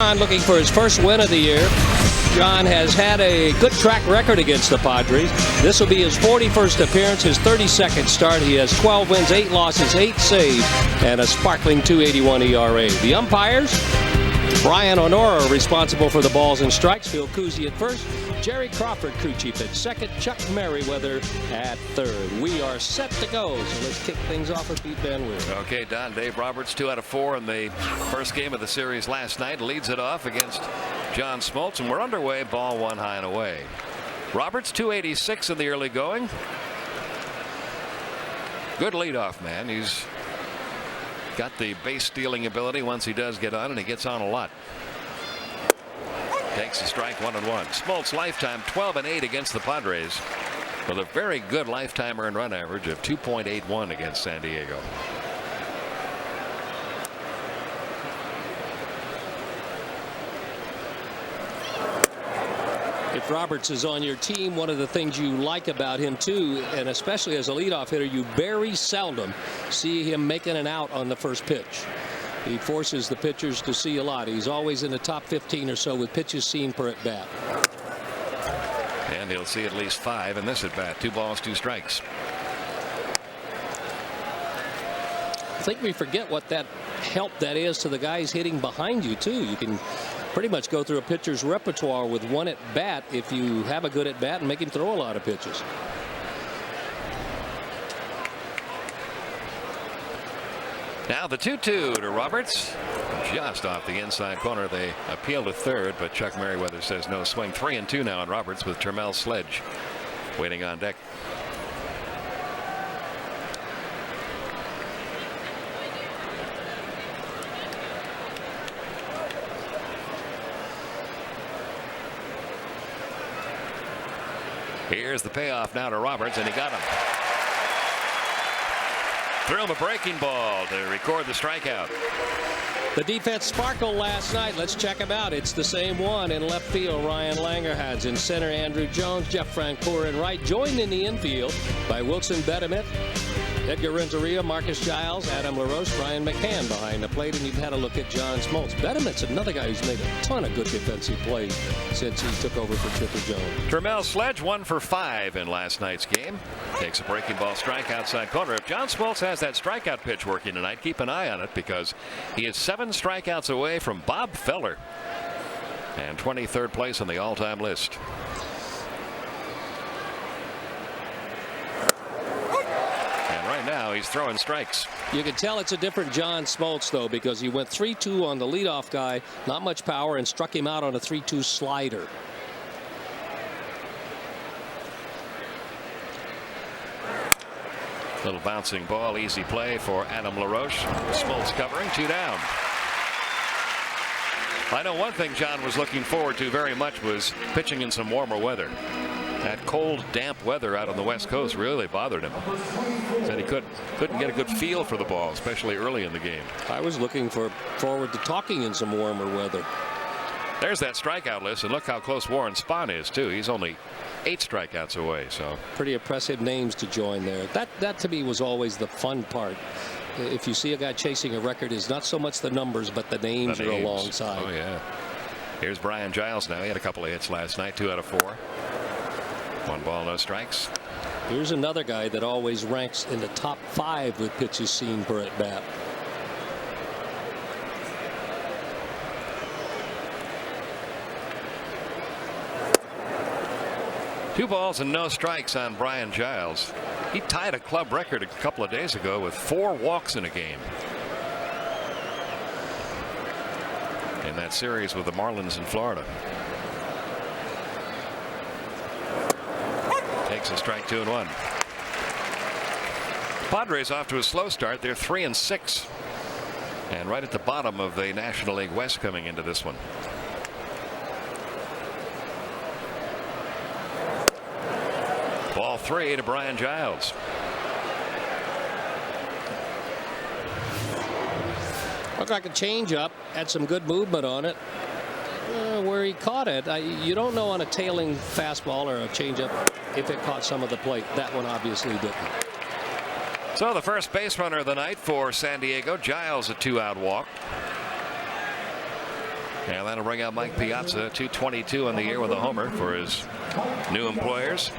John looking for his first win of the year. John has had a good track record against the Padres. This will be his 41st appearance, his 32nd start. He has 12 wins, 8 losses, 8 saves, and a sparkling .281 ERA. The umpires, Brian Honora responsible for the balls and strikes. Phil Cousy at first. Jerry Crawford, crew chief at second. Chuck Merriweather at third. We are set to go, so let's kick things off with Pete Van Weer. Okay, Don. Dave Roberts, 2 out of 4 in the first game of the series last night. Leads it off against John Smoltz, and we're underway. Ball 1 high and away. Roberts, 286 in the early going. Good leadoff man. He's got the base stealing ability once he does get on, and he gets on a lot. Takes a strike, 1-1. Smoltz lifetime 12-8 against the Padres, with a very good lifetime earned run average of 2.81 against San Diego. If Roberts is on your team, one of the things you like about him too, and especially as a leadoff hitter, you very seldom see him making an out on the first pitch. He forces the pitchers to see a lot. He's always in the top 15 or so with pitches seen per at bat. And he'll see at least 5 in this at bat. 2 balls, 2 strikes. I think we forget what that help that is to the guys hitting behind you too. You can pretty much go through a pitcher's repertoire with 1 at bat if you have a good at bat and make him throw a lot of pitches. Now the 2-2 to Roberts, just off the inside corner. They appeal to third, but Chuck Merriweather says no swing. 3-2 now on Roberts, with Termel Sledge waiting on deck. Here's the payoff now to Roberts, and he got him. Threw him a breaking ball to record the strikeout. The defense sparkled last night. Let's check him out. It's the same one in left field. Ryan Langerhans in center. Andrew Jones, Jeff Francoeur in right. Joined in the infield by Wilson Betemit, Edgar Renteria, Marcus Giles, Adam LaRoche, Brian McCann behind the plate, and you've had a look at John Smoltz. Betemit's another guy who's made a ton of good defensive plays since he took over for Chipper Jones. Termel Sledge 1 for 5 in last night's game. Takes a breaking ball strike outside corner. If John Smoltz has that strikeout pitch working tonight, keep an eye on it, because he is 7 strikeouts away from Bob Feller and 23rd place on the all-time list. Now he's throwing strikes. You can tell it's a different John Smoltz, though, because he went 3-2 on the leadoff guy, not much power, and struck him out on a 3-2 slider. Little bouncing ball, easy play for Adam LaRoche. Smoltz covering, 2 down. I know one thing John was looking forward to very much was pitching in some warmer weather. That cold, damp weather out on the West Coast really bothered him. Said he couldn't get a good feel for the ball, especially early in the game. I was looking forward to talking in some warmer weather. There's that strikeout list, and look how close Warren Spahn is too. He's only 8 strikeouts away. So pretty impressive names to join there. That to me was always the fun part. If you see a guy chasing a record, is not so much the numbers, but the names are alongside. Oh yeah. Here's Brian Giles now. He had a couple of hits last night, 2 out of 4. 1 ball, no strikes. Here's another guy that always ranks in the top 5 with pitches seen per at bat. Two balls and no strikes on Brian Giles. He tied a club record a couple of days ago with 4 walks in a game in that series with the Marlins in Florida. Takes a strike, 2-1. Padres off to a slow start. They're 3-6 and right at the bottom of the National League West coming into this one. Ball 3 to Brian Giles. Looked like a changeup. Had some good movement on it. Where he caught it, you don't know on a tailing fastball or a changeup if it caught some of the plate. That one obviously didn't. So the first base runner of the night for San Diego, Giles, a 2-out walk. And that'll bring out Mike Piazza, 222 in the year with a homer for his new employers.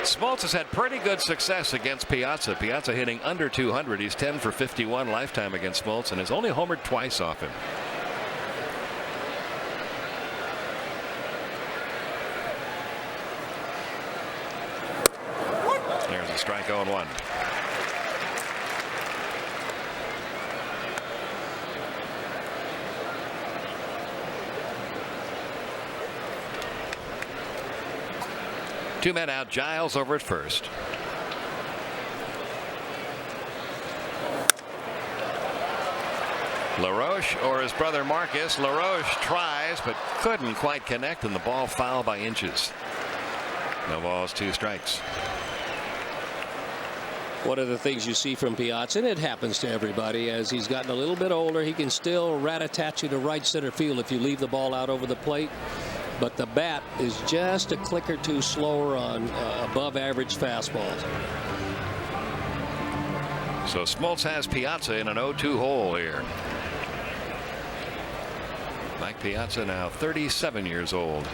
Smoltz has had pretty good success against Piazza. Piazza hitting under 200. He's 10 for 51 lifetime against Smoltz and has only homered twice off him. There's a strike 0-1. Two men out. Giles over at first. LaRoche or his brother Marcus. LaRoche tries but couldn't quite connect, and the ball foul by inches. No balls, 2 strikes. One of the things you see from Piazza, and it happens to everybody, as he's gotten a little bit older, he can still rat-a-tat you to right center field if you leave the ball out over the plate. But the bat is just a click or two slower on above average fastballs. So Smoltz has Piazza in an 0-2 hole here. Mike Piazza now 37 years old.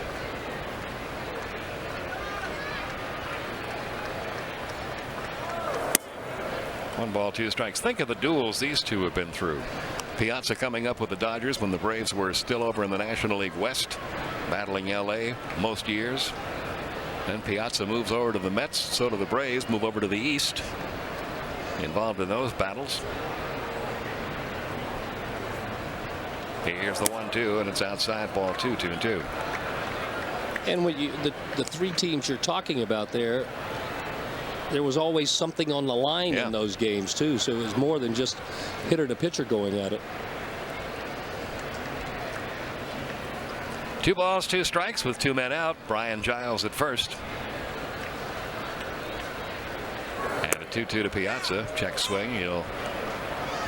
One ball, 2 strikes. Think of the duels these two have been through. Piazza coming up with the Dodgers when the Braves were still over in the National League West, battling LA most years. Then Piazza moves over to the Mets. So do the Braves move over to the East, involved in those battles. Here's the 1-2, and it's outside, ball 2, 2-2. And when the 3 teams you're talking about there was always something on the line in those games too, so it was more than just hitter to pitcher going at it. 2 balls, 2 strikes with 2 men out. Brian Giles at first. And a 2-2 to Piazza. Check swing. He'll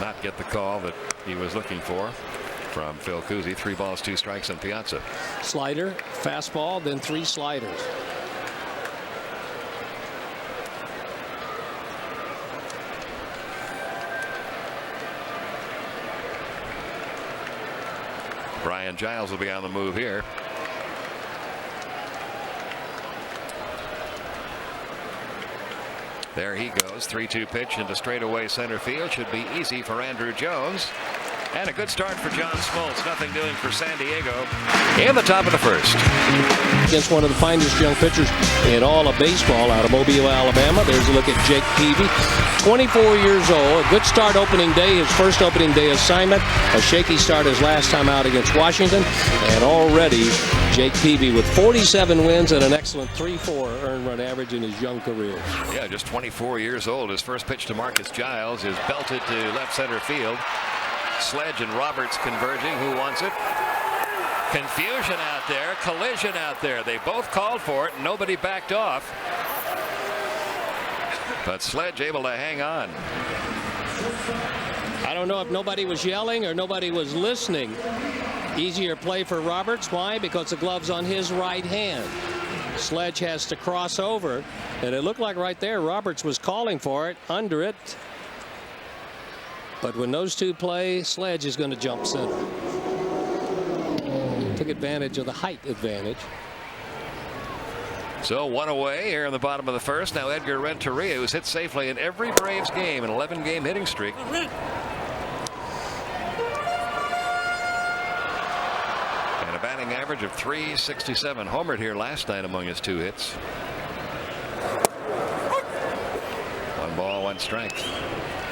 not get the call that he was looking for from Phil Cousy. 3 balls, 2 strikes on Piazza. Slider, fastball, then 3 sliders. Brian Giles will be on the move here. There he goes. 3-2 pitch into straightaway center field. Should be easy for Andrew Jones. And a good start for John Smoltz. Nothing doing for San Diego in the top of the first. Against one of the finest young pitchers in all of baseball out of Mobile, Alabama. There's a look at Jake Peavy, 24 years old. A good start opening day, his first opening day assignment. A shaky start his last time out against Washington. And already Jake Peavy with 47 wins and an excellent 3.4 earned run average in his young career. Yeah, just 24 years old. His first pitch to Marcus Giles is belted to left center field. Sledge and Roberts converging. Who wants it? Confusion out there. Collision out there. They both called for it. And nobody backed off. But Sledge able to hang on. I don't know if nobody was yelling or nobody was listening. Easier play for Roberts. Why? Because the glove's on his right hand. Sledge has to cross over. And it looked like right there Roberts was calling for it. Under it. But when those two play, Sledge is going to jump center. Took advantage of the height advantage. So 1 away here in the bottom of the first. Now Edgar Renteria, who's hit safely in every Braves game, an 11-game hitting streak. And a batting average of .367. Homered here last night among his 2 hits. 1 ball, 1 strike.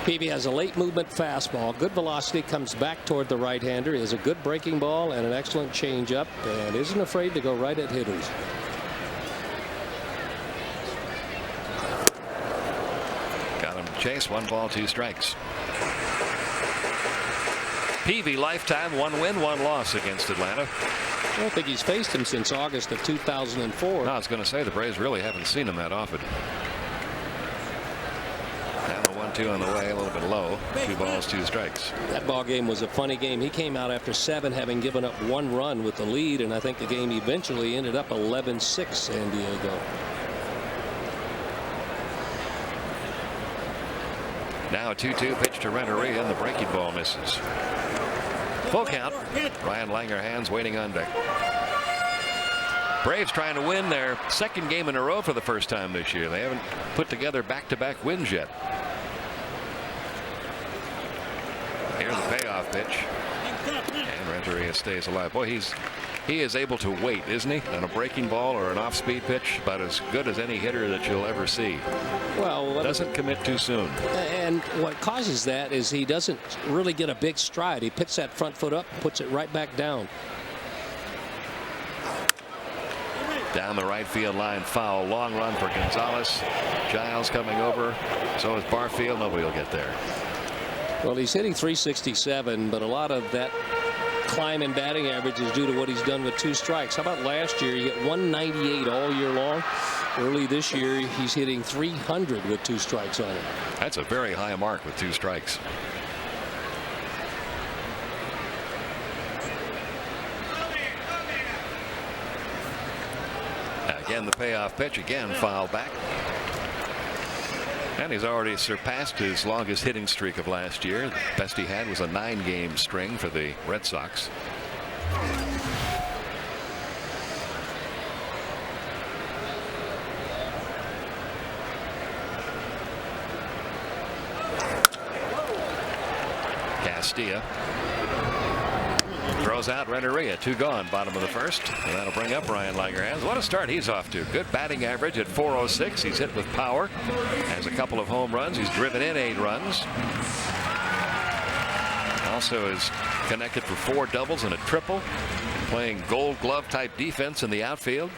Peavy has a late movement fastball, good velocity, comes back toward the right-hander. He has a good breaking ball and an excellent changeup, and isn't afraid to go right at hitters. Got him to chase. 1 ball, 2 strikes. Peavy lifetime 1 win, 1 loss against Atlanta. I don't think he's faced him since August of 2004. No, I was going to say the Braves really haven't seen him that often. 1-2 on the way, a little bit low. 2 balls, 2 strikes. That ball game was a funny game. He came out after 7, having given up 1 run with the lead, and I think the game eventually ended up 11-6 San Diego. Now a 2-2 pitch to Renteria, and the breaking ball misses. Full count. Ryan Langer hands waiting on deck. Braves trying to win their second game in a row for the first time this year. They haven't put together back-to-back wins yet. Here's the payoff pitch. And Renteria stays alive. Boy, he is able to wait, isn't he? On a breaking ball or an off-speed pitch, about as good as any hitter that you'll ever see. Well, doesn't commit too soon. And what causes that is he doesn't really get a big stride. He picks that front foot up, puts it right back down. Down the right field line, foul. Long run for Gonzalez. Giles coming over. So is Barfield. Nobody will get there. Well, he's hitting .367, but a lot of that climb in batting average is due to what he's done with 2 strikes. How about last year? He hit .198 all year long. Early this year, he's hitting .300 with 2 strikes on him. That's a very high mark with 2 strikes. Again, the payoff pitch, again foul back. And he's already surpassed his longest hitting streak of last year. The best he had was a 9-game string for the Red Sox. Castilla throws out Renteria. 2 gone, bottom of the first, and that'll bring up Ryan Langerhans. What a start he's off to. Good batting average at .406. He's hit with power. Has a couple of home runs. He's driven in 8 runs. Also is connected for 4 doubles and a triple. Playing Gold Glove type defense in the outfield.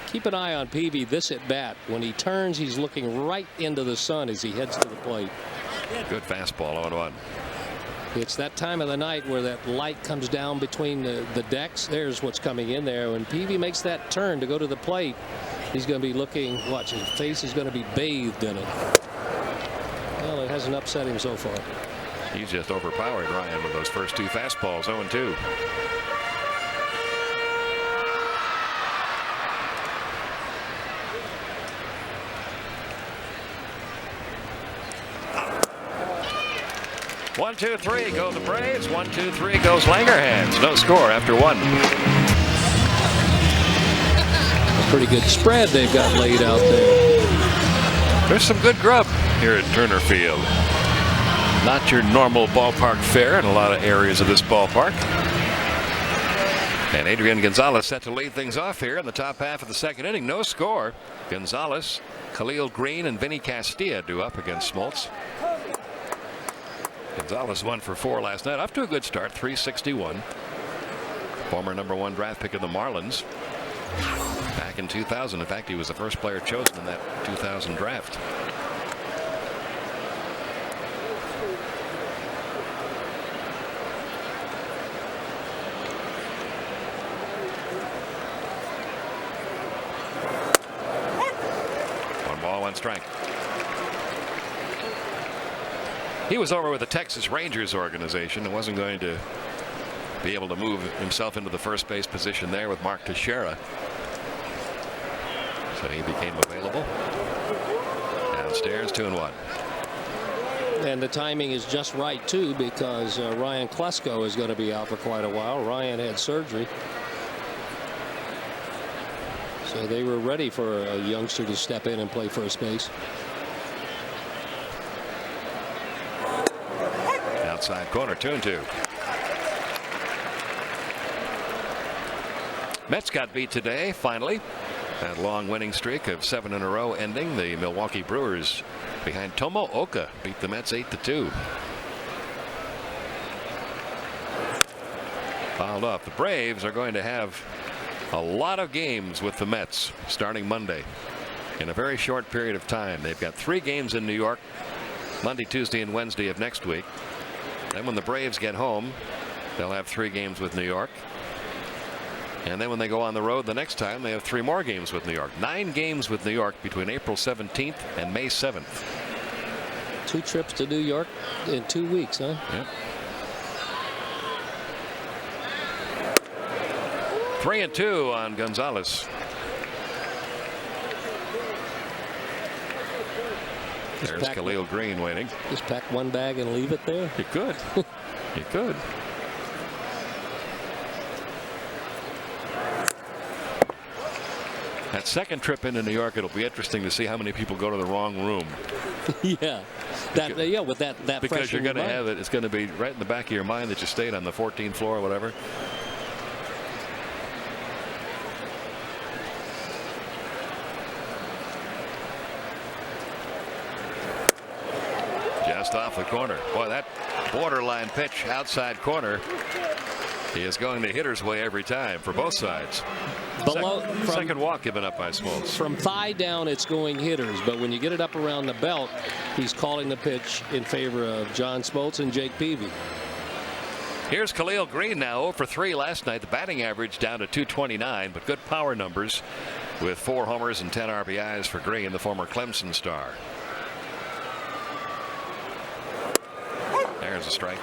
Keep an eye on Peavy this at bat. When he turns, he's looking right into the sun as he heads to the plate. Good fastball, 0-1. It's that time of the night where that light comes down between the decks. There's what's coming in there. When Peavy makes that turn to go to the plate, he's going to be looking, watch, his face is going to be bathed in it. Well, it hasn't upset him so far. He's just overpowered Ryan with those first 2 fastballs. 0-2. One, two, three go the Braves. 1, 2, 3 goes Langerhans. No score after 1. A pretty good spread they've got laid out there. There's some good grub here at Turner Field. Not your normal ballpark fare in a lot of areas of this ballpark. And Adrian Gonzalez set to lead things off here in the top half of the second inning. No score. Gonzalez, Khalil Green, and Vinny Castilla do up against Smoltz. Gonzalez 1 for 4 last night. Off to a good start. .361. Former #1 draft pick of the Marlins back in 2000. In fact, he was the first player chosen in that 2000 draft. One ball, 1 strike. He was over with the Texas Rangers organization and wasn't going to be able to move himself into the first base position there with Mark Teixeira. So he became available. Downstairs, 2-1. And the timing is just right, too, because Ryan Klesko is going to be out for quite a while. Ryan had surgery. So they were ready for a youngster to step in and play first base. Outside corner, 2-2. Mets got beat today, finally. That long winning streak of 7 in a row ending. The Milwaukee Brewers behind Tomooka beat the Mets 8-2. Fouled off. The Braves are going to have a lot of games with the Mets starting Monday in a very short period of time. They've got 3 games in New York, Monday, Tuesday, and Wednesday of next week. Then when the Braves get home, they'll have 3 games with New York. And then when they go on the road the next time, they have 3 more games with New York. 9 games with New York between April 17th and May 7th. 2 trips to New York in 2 weeks, huh? Yep. 3-2 on Gonzalez. Just There's Khalil Green waiting. Just pack 1 bag and leave it there. You could. You could. That second trip into New York, it'll be interesting to see how many people go to the wrong room. Yeah, with that because you're going to have it. It's going to be right in the back of your mind that you stayed on the 14th floor or whatever. Just off the corner. Boy, that borderline pitch outside corner. He is going the hitter's way every time for both sides. Second walk given up by Smoltz. From thigh down, it's going hitters, but when you get it up around the belt, he's calling the pitch in favor of John Smoltz and Jake Peavy. Here's Khalil Green now 0 for 3 last night. The batting average down to 229, but good power numbers with 4 homers and 10 RBIs for Green, the former Clemson star. There's a strike.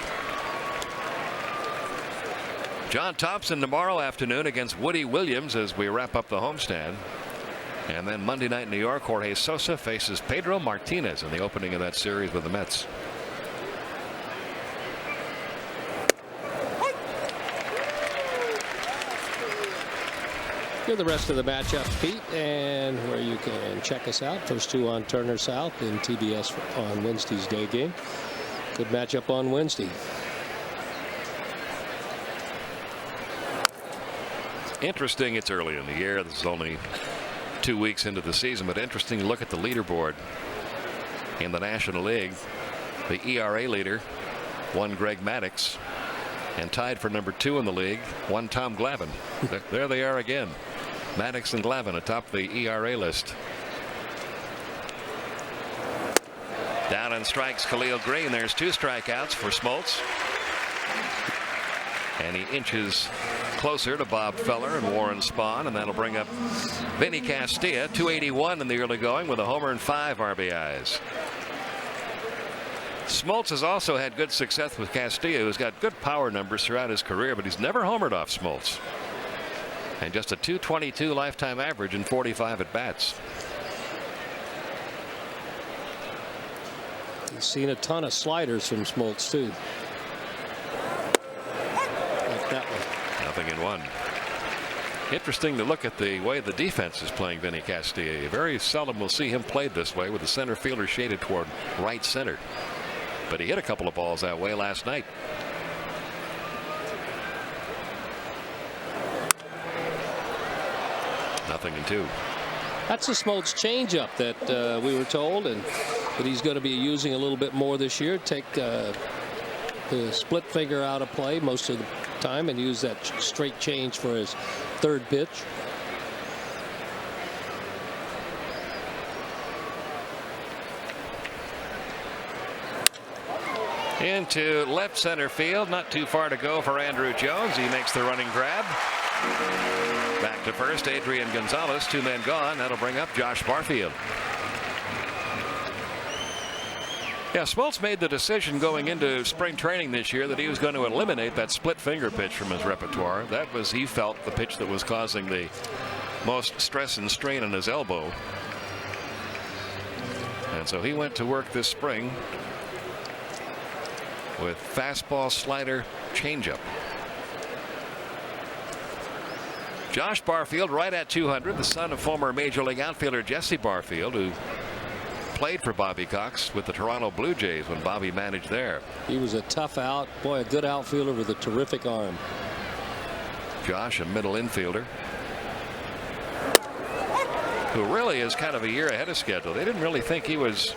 John Thompson tomorrow afternoon against Woody Williams as we wrap up the homestand. And then Monday night in New York, Jorge Sosa faces Pedro Martinez in the opening of that series with the Mets. Here are the rest of the matchups, Pete, and where you can check us out. First 2 on Turner South in TBS on Wednesday's day game. Good matchup on Wednesday. Interesting. It's early in the year. This is only 2 weeks into the season, but interesting to look at the leaderboard in the National League. The ERA leader, one Greg Maddux, and tied for number 2 in the league, one Tom Glavine. There they are again. Maddux and Glavine atop the ERA list. Down on strikes, Khalil Green. There's 2 strikeouts for Smoltz. And he inches closer to Bob Feller and Warren Spahn, and that'll bring up Vinny Castilla, 281 in the early going with a homer and 5 RBIs. Smoltz has also had good success with Castilla, who's got good power numbers throughout his career, but he's never homered off Smoltz. And just a 222 lifetime average in 45 at bats. He's seen a ton of sliders from Smoltz too. Like that one. Nothing in 1. Interesting to look at the way the defense is playing Vinny Castilla. Very seldom we'll see him played this way with the center fielder shaded toward right center. But he hit a couple of balls that way last night. Nothing in 2. That's a Smoltz changeup that we were told, and that he's going to be using a little bit more this year. Take the split finger out of play most of the time and use that straight change for his 3rd pitch. Into left center field, not too far to go for Andrew Jones. He makes the running grab. Back to first, Adrian Gonzalez, 2 men gone. That'll bring up Josh Barfield. Yeah, Smoltz made the decision going into spring training this year that he was going to eliminate that split finger pitch from his repertoire. That was, he felt, the pitch that was causing the most stress and strain on his elbow. And so he went to work this spring with fastball, slider, changeup. Josh Barfield right at 200, the son of former Major League outfielder Jesse Barfield, who played for Bobby Cox with the Toronto Blue Jays when Bobby managed there. He was a tough out. Boy, a good outfielder with a terrific arm. Josh, a middle infielder, who really is kind of a year ahead of schedule. They didn't really think he was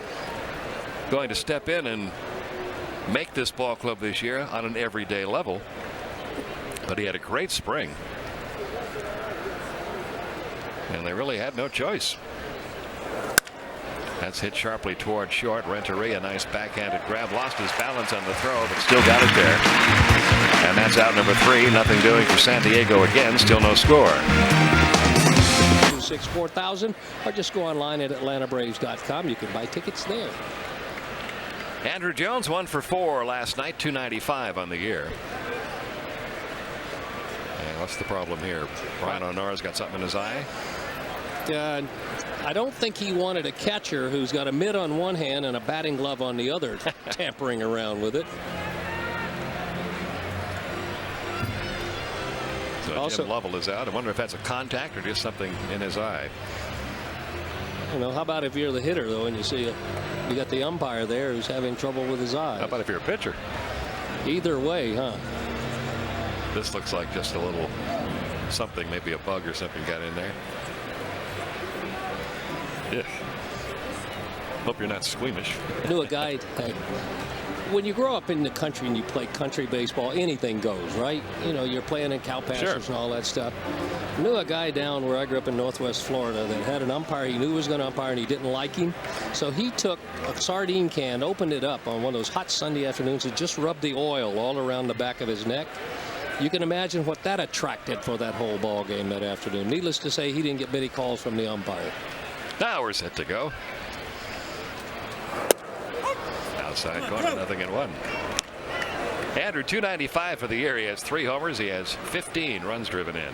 going to step in and make this ball club this year on an everyday level, but he had a great spring, and they really had no choice. That's hit sharply toward short. Renteria, nice backhanded grab, lost his balance on the throw, but still got it there. And that's out number 3. Nothing doing for San Diego again. Still no score. 264,000, or just go online at AtlantaBraves.com. You can buy tickets there. Andrew Jones 1 for 4 last night, 295 on the year. And what's the problem here? Brian O'Nora's got something in his eye. I don't think he wanted a catcher who's got a mitt on one hand and a batting glove on the other, tampering around with it. So Also, Jim Lovell is out. I wonder if that's a contact or just something in his eye. you know, how about if you're the hitter though, and you see you got the umpire there who's having trouble with his eye? How about if you're a pitcher? Either way, huh? This looks like just a little something, maybe a bug or something got in there. Yeah. Hope you're not squeamish. I knew a guy. When you grow up in the country and you play country baseball, anything goes, right? You know, you're playing in cow pastures and all that stuff. I knew a guy down where I grew up in Northwest Florida that had an umpire he knew was going to umpire and he didn't like him. So he took a sardine can, opened it up on one of those hot Sunday afternoons and just rubbed the oil all around the back of his neck. You can imagine what that attracted for that whole ball game that afternoon. Needless to say, he didn't get many calls from the umpire. Now we're set to go. Outside corner, 0-1. Andrew, 295 for the year. He has 3 homers. He has 15 runs driven in.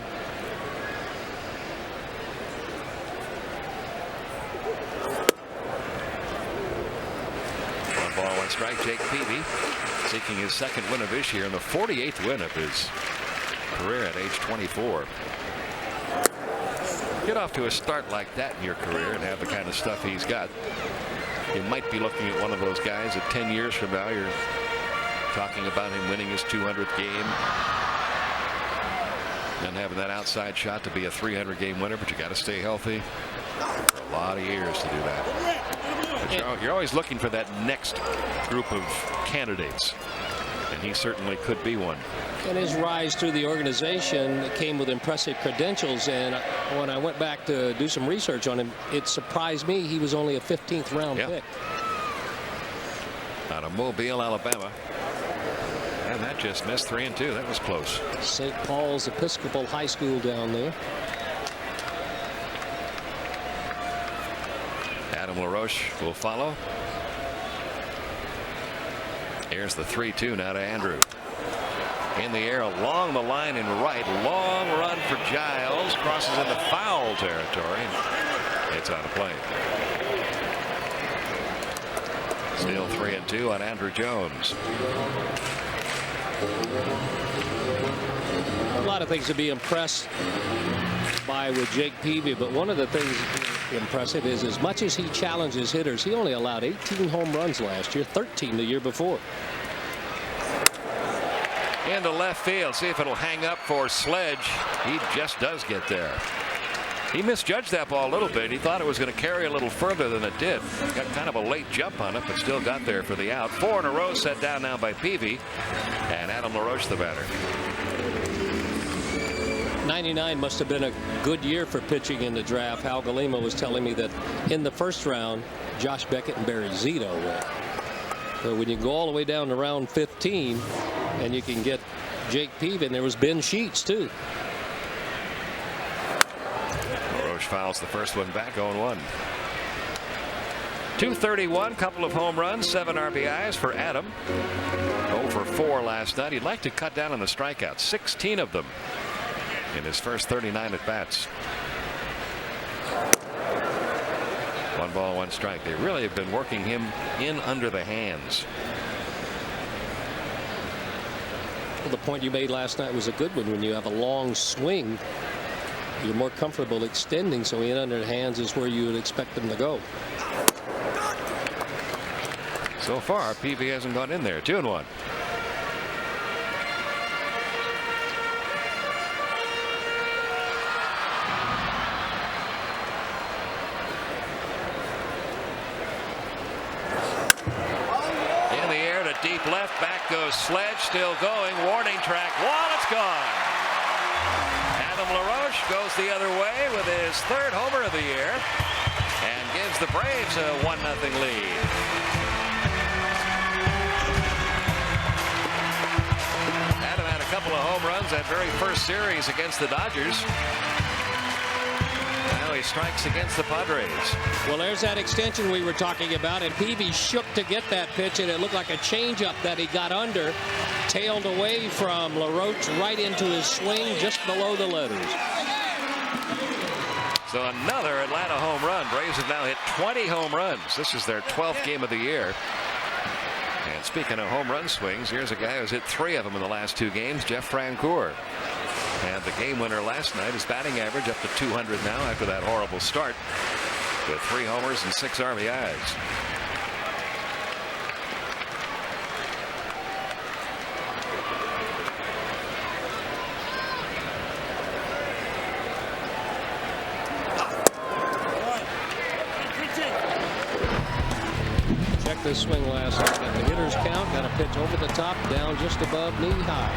One ball, 1 strike. Jake Peavy seeking his 2nd win of this year and the 48th win of his career at age 24. Get off to a start like that in your career and have the kind of stuff he's got. You might be looking at one of those guys that 10 years from now you're talking about him winning his 200th game and having that outside shot to be a 300-game winner, but you got to stay healthy for a lot of years to do that. But you're always looking for that next group of candidates, and he certainly could be one. And his rise through the organization came with impressive credentials. And when I went back to do some research on him, it surprised me he was only a 15th round pick. Out of Mobile, Alabama. And that just missed 3-2. That was close. St. Paul's Episcopal High School down there. Adam LaRoche will follow. Here's the 3-2 now to Andrew. In the air along the line in right. Long run for Giles. Crosses into foul territory. It's out of play. Still 3-2 on Andrew Jones. A lot of things to be impressed by with Jake Peavy, but one of the things impressive is as much as he challenges hitters, he only allowed 18 home runs last year, 13 the year before. Into left field. See if it'll hang up for Sledge. He just does get there. He misjudged that ball a little bit. He thought it was going to carry a little further than it did. Got kind of a late jump on it, but still got there for the out. 4 in a row set down now by Peavy. And Adam LaRoche the batter. 99 must have been a good year for pitching in the draft. Hal Galima was telling me that in the first round, Josh Beckett and Barry Zito went. So when you go all the way down to round 15 and you can get Jake Peavy, and there was Ben Sheets too. LaRoche fouls the first one back, 0-1. 231, couple of home runs, 7 RBIs for Adam. 0 for 4 last night. He'd like to cut down on the strikeouts, 16 of them in his first 39 at bats. 1 ball, 1 strike. They really have been working him in under the hands. Well, the point you made last night was a good one. When you have a long swing, you're more comfortable extending, so in under the hands is where you would expect them to go. So far, Peavy hasn't gone in there. 2-1. Deep left, back goes Sledge, still going, warning track, wall, it's gone. Adam LaRoche goes the other way with his 3rd homer of the year and gives the Braves a 1-0 lead. Adam had a couple of home runs that very first series against the Dodgers. Now he strikes against the Padres. Well, there's that extension we were talking about, and Peavy shook to get that pitch, and it looked like a changeup that he got under, tailed away from LaRoche right into his swing just below the letters. So another Atlanta home run. Braves have now hit 20 home runs. This is their 12th game of the year. And speaking of home run swings, here's a guy who's hit 3 of them in the last 2 games, Jeff Francoeur. And the game winner last night, is batting average up to 200 now after that horrible start with 3 homers and 6 RBIs. Check this swing last night. Got the hitter's count. Got a pitch over the top, down just above knee high.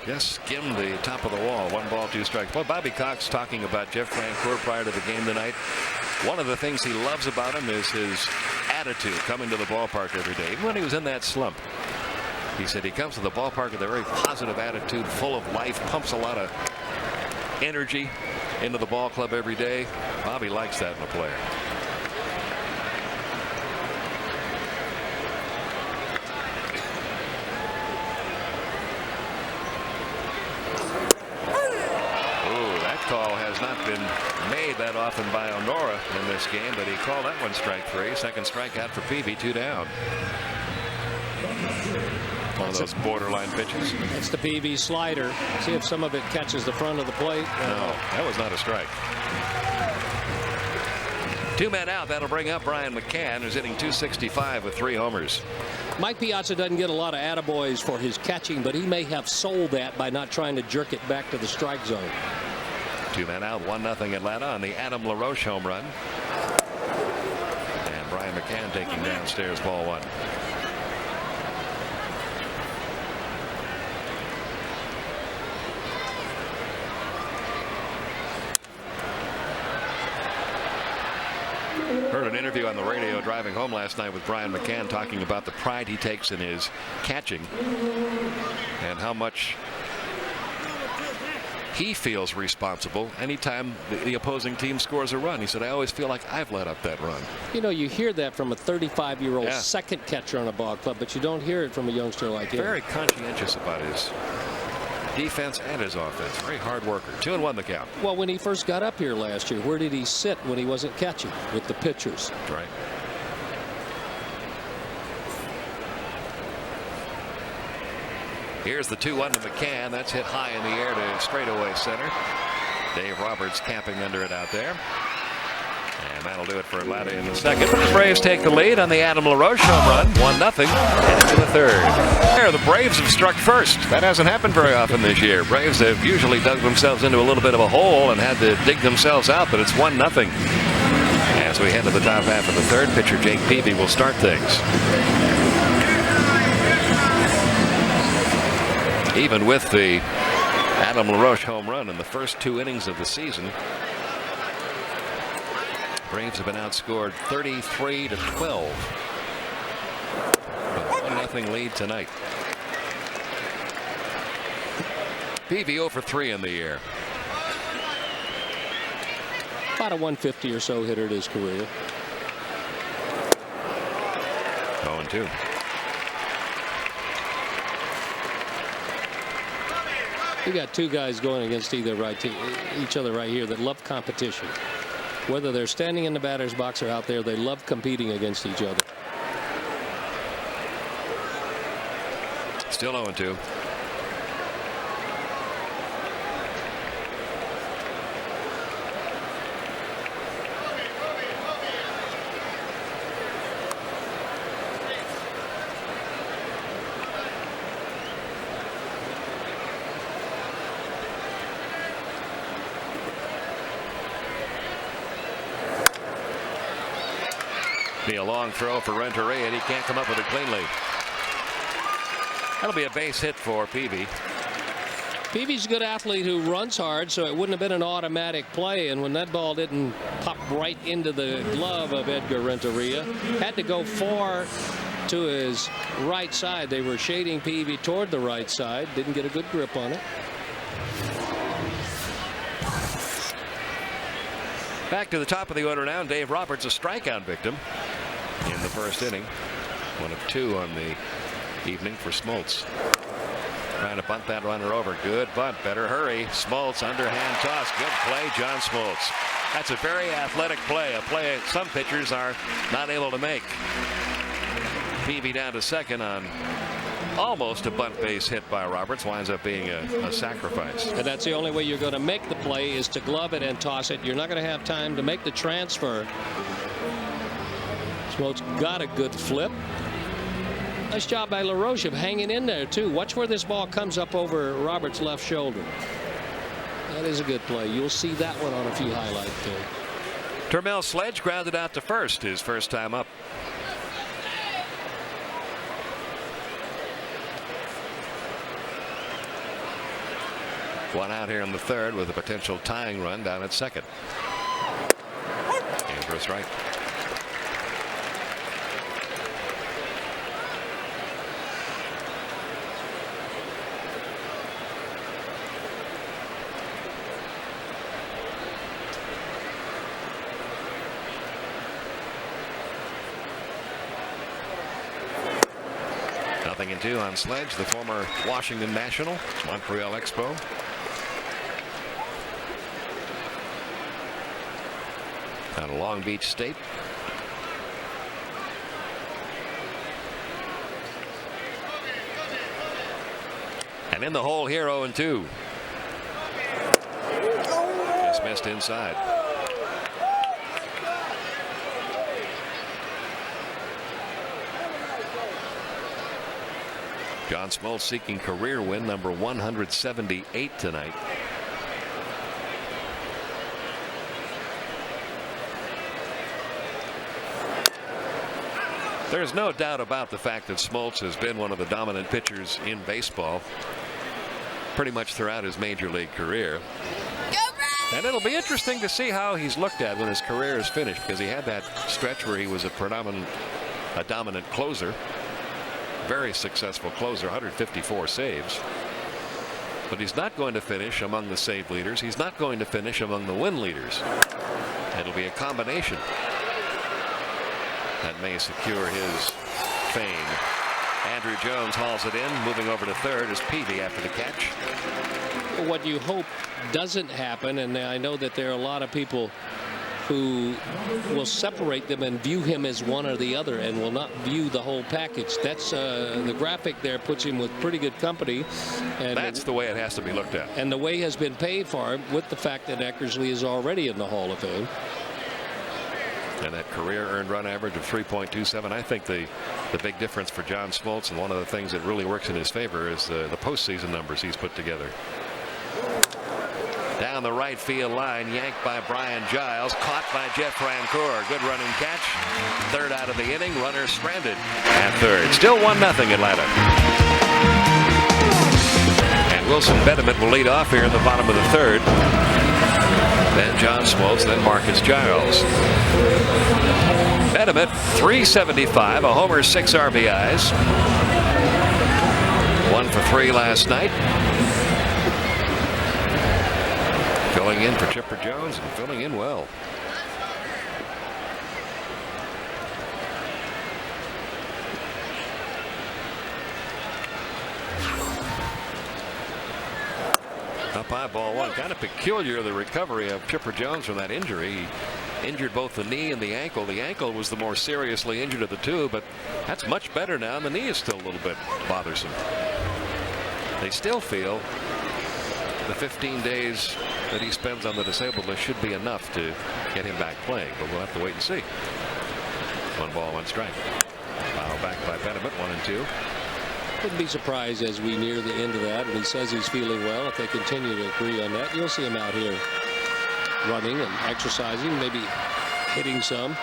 Just skimmed the top of the wall. 1 ball, 2 strikes. Well, Bobby Cox talking about Jeff Francoeur prior to the game tonight. One of the things he loves about him is his attitude coming to the ballpark every day. Even when he was in that slump, he said he comes to the ballpark with a very positive attitude, full of life, pumps a lot of energy into the ball club every day. Bobby likes that in a player. Call has not been made that often by Honora in this game, but he called that one strike 3. Second strikeout for Peavy, 2 down. One of those borderline pitches. It's the Peavy slider. See if some of it catches the front of the plate. No, that was not a strike. 2 men out. That'll bring up Brian McCann, who's hitting .265 with 3 homers. Mike Piazza doesn't get a lot of attaboys for his catching, but he may have sold that by not trying to jerk it back to the strike zone. 2 men out, 1-0 Atlanta on the Adam LaRoche home run. And Brian McCann taking downstairs, ball 1. Heard an interview on the radio driving home last night with Brian McCann talking about the pride he takes in his catching and how much he feels responsible anytime the opposing team scores a run. He said, I always feel like I've let up that run. You know, you hear that from a 35-year-old Yeah. second catcher on a ball club, but you don't hear it from a youngster like him. Very conscientious about his defense and his offense. Very hard worker. 2-1 the count. Well, when he first got up here last year, where did he sit when he wasn't catching? With the pitchers. Right. Here's the 2-1 to McCann. That's hit high in the air to straightaway center. Dave Roberts camping under it out there. And that'll do it for Atlanta in the second. The Braves take the lead on the Adam LaRoche home run. 1-0 and into the third. There, the Braves have struck first. That hasn't happened very often this year. Braves have usually dug themselves into a little bit of a hole and had to dig themselves out, but it's 1-0. As we head to the top half of the third, pitcher Jake Peavy will start things. Even with the Adam LaRoche home run in the first 2 innings of the season, Braves have been outscored 33-12. With a 1-0 lead tonight. Peavy 0 for 3 in the year. About a 150 or so hitter in his career. 0-2. You got 2 guys going against each other right here that love competition. Whether they're standing in the batter's box or out there, they love competing against each other. Still 0-2. Be a long throw for Renteria, and he can't come up with it cleanly. That'll be a base hit for Peavy. Peavy's a good athlete who runs hard, so it wouldn't have been an automatic play. And when that ball didn't pop right into the glove of Edgar Renteria, had to go far to his right side. They were shading Peavy toward the right side. Didn't get a good grip on it. Back to the top of the order now. Dave Roberts, a strikeout victim in the first inning. 1 of 2 on the evening for Smoltz. Trying to bunt that runner over. Good bunt. Better hurry. Smoltz underhand toss. Good play, John Smoltz. That's a very athletic play. A play some pitchers are not able to make. Peavy down to second on almost a bunt base hit by Roberts winds up being a sacrifice. And that's the only way you're going to make the play, is to glove it and toss it. You're not going to have time to make the transfer. Smoltz got a good flip. Nice job by LaRoche of hanging in there too. Watch where this ball comes up over Roberts' left shoulder. That is a good play. You'll see that one on a few highlight films. Termel Sledge grounded out to first, his first time up. One out here in the third with a potential tying run down at second. And for a strike. Nothing in two on Sledge, the former Washington National, Montreal Expo. Out of Long Beach State. And in the hole here, 0-2. Just missed inside. John Smoltz seeking career win number 178 tonight. There's no doubt about the fact that Smoltz has been one of the dominant pitchers in baseball pretty much throughout his major league career. And it'll be interesting to see how he's looked at when his career is finished, because he had that stretch where he was a dominant closer. Very successful closer, 154 saves. But he's not going to finish among the save leaders. He's not going to finish among the win leaders. It'll be a combination that may secure his fame. Andrew Jones hauls it in. Moving over to third is Peavy after the catch. What you hope doesn't happen, and I know that there are a lot of people who will separate them and view him as one or the other and will not view the whole package. That's the graphic there puts him with pretty good company. And that's the way it has to be looked at. And the way has been paid for him with the fact that Eckersley is already in the Hall of Fame. And that career earned run average of 3.27. I think the big difference for John Smoltz, and one of the things that really works in his favor, is the postseason numbers he's put together. Down the right field line, yanked by Brian Giles, caught by Jeff Francoeur. Good running catch. Third out of the inning, runner stranded at third. Still 1-0 Atlanta. And Wilson Betterman will lead off here in the bottom of the third. Then John Smoltz, then Marcus Giles. Betterman, 375, a homer, 6 RBIs. 1 for 3 last night. Filling in for Chipper Jones, and filling in well. Up high, ball one. Kind of peculiar, the recovery of Chipper Jones from that injury. He injured both the knee and the ankle. The ankle was the more seriously injured of the two, but that's much better now, and the knee is still a little bit bothersome. They still feel the 15 days that he spends on the disabled list should be enough to get him back playing, but we'll have to wait and see. 1 ball, 1 strike. Foul back by Betterman, 1-2. Wouldn't be surprised as we near the end of that, and he says he's feeling well. If they continue to agree on that, you'll see him out here running and exercising, maybe hitting some.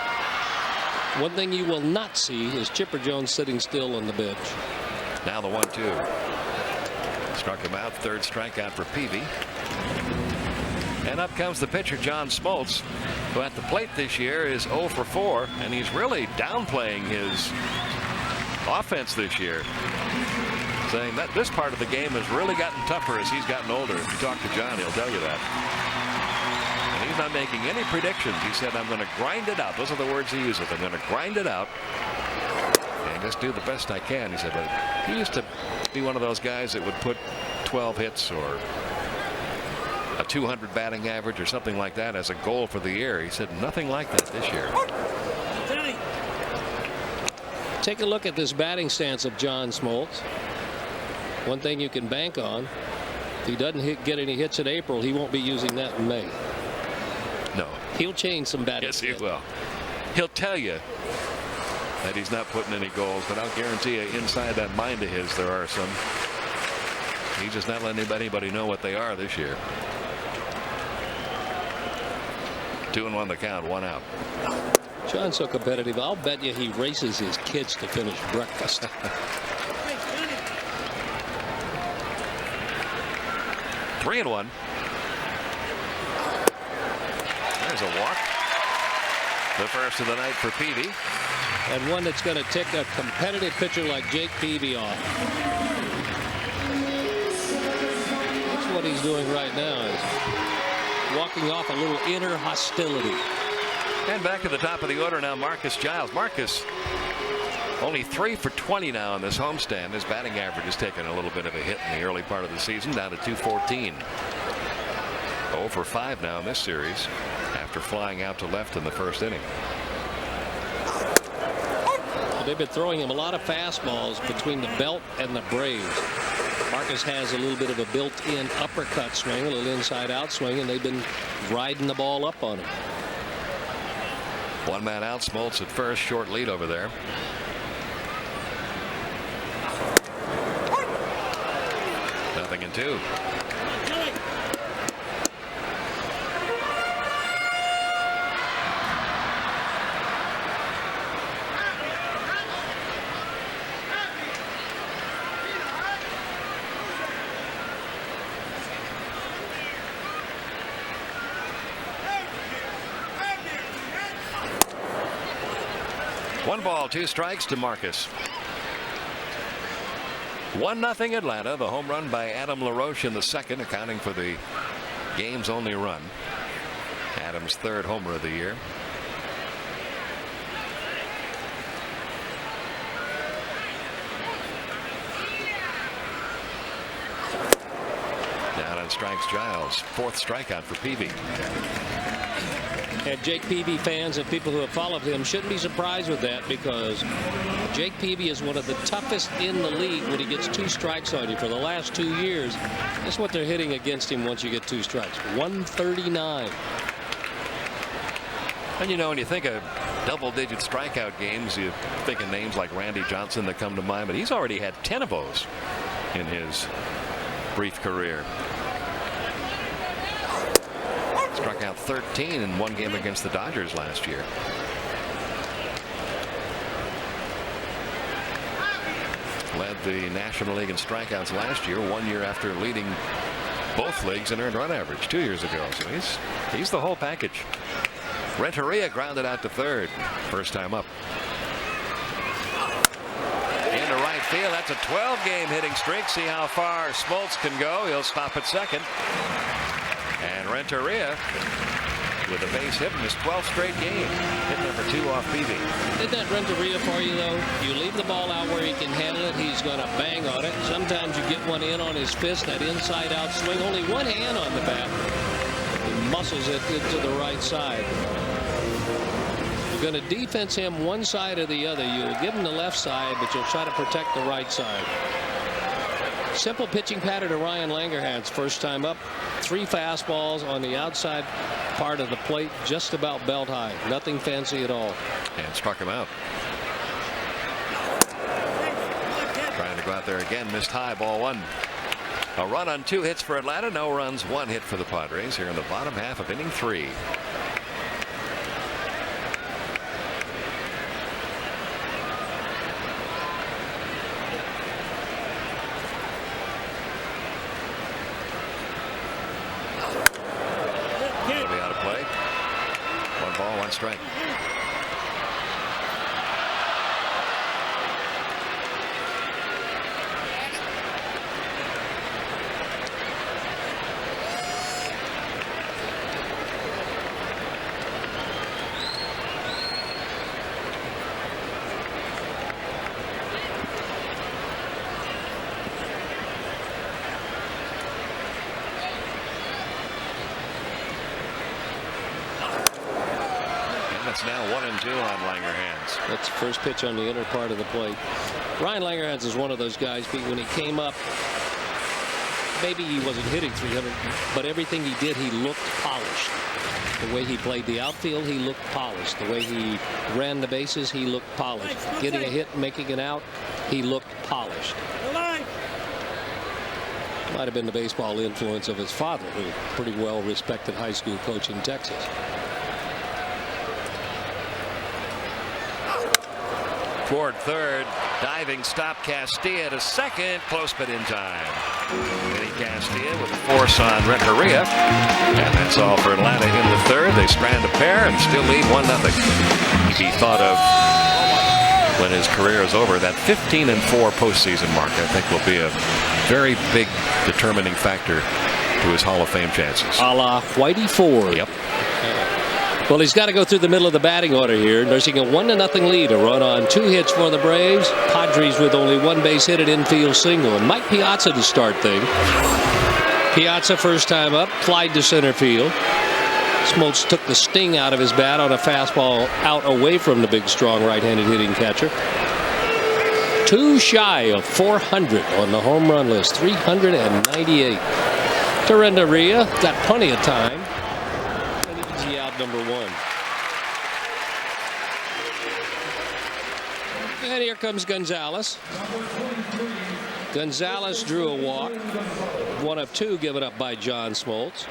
One thing you will not see is Chipper Jones sitting still on the bench. Now the 1-2. Struck him out. Third strikeout for Peavy. And up comes the pitcher, John Smoltz, who at the plate this year is 0 for 4, and he's really downplaying his offense this year, saying that this part of the game has really gotten tougher as he's gotten older. If you talk to John, he'll tell you that. And he's not making any predictions. He said, I'm going to grind it out. Those are the words he uses. I'm going to grind it out and just do the best I can. He said, but he used to be one of those guys that would put 12 hits or a 200 batting average or something like that as a goal for the year. He said nothing like that this year. Take a look at this batting stance of John Smoltz. One thing you can bank on, if he doesn't get any hits in April, he won't be using that in May. No. He'll change some batting. Yes, he will. He'll tell you that he's not putting any goals, but I'll guarantee you inside that mind of his there are some. He's just not letting anybody know what they are this year. 2-1 the count, 1 out. John's so competitive. I'll bet you he races his kids to finish breakfast. 3-1. There's a walk. The first of the night for Peavy. And one that's going to tick a competitive pitcher like Jake Peavy off. That's what he's doing right now, is walking off a little inner hostility. And back to the top of the order now, Marcus Giles. Marcus only 3 for 20 now in this homestand. His batting average has taken a little bit of a hit in the early part of the season, down to 214. 0 for 5 now in this series after flying out to left in the first inning. They've been throwing him a lot of fastballs between the belt and the Braves. Marcus has a little bit of a built-in uppercut swing, a little inside-out swing, and they've been riding the ball up on him. 1 man out, Smoltz at first, short lead over there. Nothing in 2. One ball, 2 strikes to Marcus. 1-0 Atlanta. The home run by Adam LaRoche in the second, accounting for the game's only run. Adams' 3rd homer of the year. Down on strikes Giles. 4th strikeout for Peavy. And Jake Peavy fans and people who have followed him shouldn't be surprised with that, because Jake Peavy is one of the toughest in the league when he gets 2 strikes on you. For the last 2 years, that's what they're hitting against him once you get 2 strikes. 139. And you know, when you think of double-digit strikeout games, you think of names like Randy Johnson that come to mind, but he's already had 10 of those in his brief career. Struck out 13 in 1 game against the Dodgers last year. Led the National League in strikeouts last year, 1 year after leading both leagues in earned run average 2 years ago. So he's the whole package. Renteria grounded out to 3rd. First time up. Into right field. That's a 12-game hitting streak. See how far Smoltz can go. He'll stop at 2nd. And Renteria with a base hit in his 12th straight game. Hit number 2 off Peavy. Isn't that Renteria for you, though? You leave the ball out where he can handle it, he's going to bang on it. Sometimes you get one in on his fist, that inside-out swing. Only one hand on the bat. He muscles it into the right side. You're going to defense him one side or the other. You'll give him the left side, but you'll try to protect the right side. Simple pitching pattern to Ryan Langerhans. First time up. 3 fastballs on the outside part of the plate, just about belt high. Nothing fancy at all. And struck him out. Trying to go out there again. Missed high. Ball 1. A run on 2 hits for Atlanta. No runs. 1 hit for the Padres here in the bottom half of inning 3. Strike. It's now 1-2 on Langerhans. That's the first pitch on the inner part of the plate. Ryan Langerhans is one of those guys. When he came up, maybe he wasn't hitting 300, but everything he did, he looked polished. The way he played the outfield, he looked polished. The way he ran the bases, he looked polished. Getting a hit, making it out, he looked polished. Might have been the baseball influence of his father, who was a pretty well respected high school coach in Texas. Toward third, diving stop. Castilla to second, close but in time. Vinny Castilla with a force on Renteria, and that's all for Atlanta in the third. They strand a pair and still lead 1-0. He thought of, when his career is over, that 15-4 postseason mark, I think, will be a very big determining factor to his Hall of Fame chances. A la Whitey Ford. Yep. Well, he's got to go through the middle of the batting order here, nursing a 1-0 lead. A run on 2 hits for the Braves. Padres with only 1 base hit at infield single. And Mike Piazza to start things. Piazza first time up, flied to center field. Smoltz took the sting out of his bat on a fastball out away from the big, strong right-handed hitting catcher. 2 shy of 400 on the home run list. 398. To Renteria, got plenty of time. Number 1. And here comes Gonzalez. Gonzalez drew a walk. 1 of 2 given up by John Smoltz.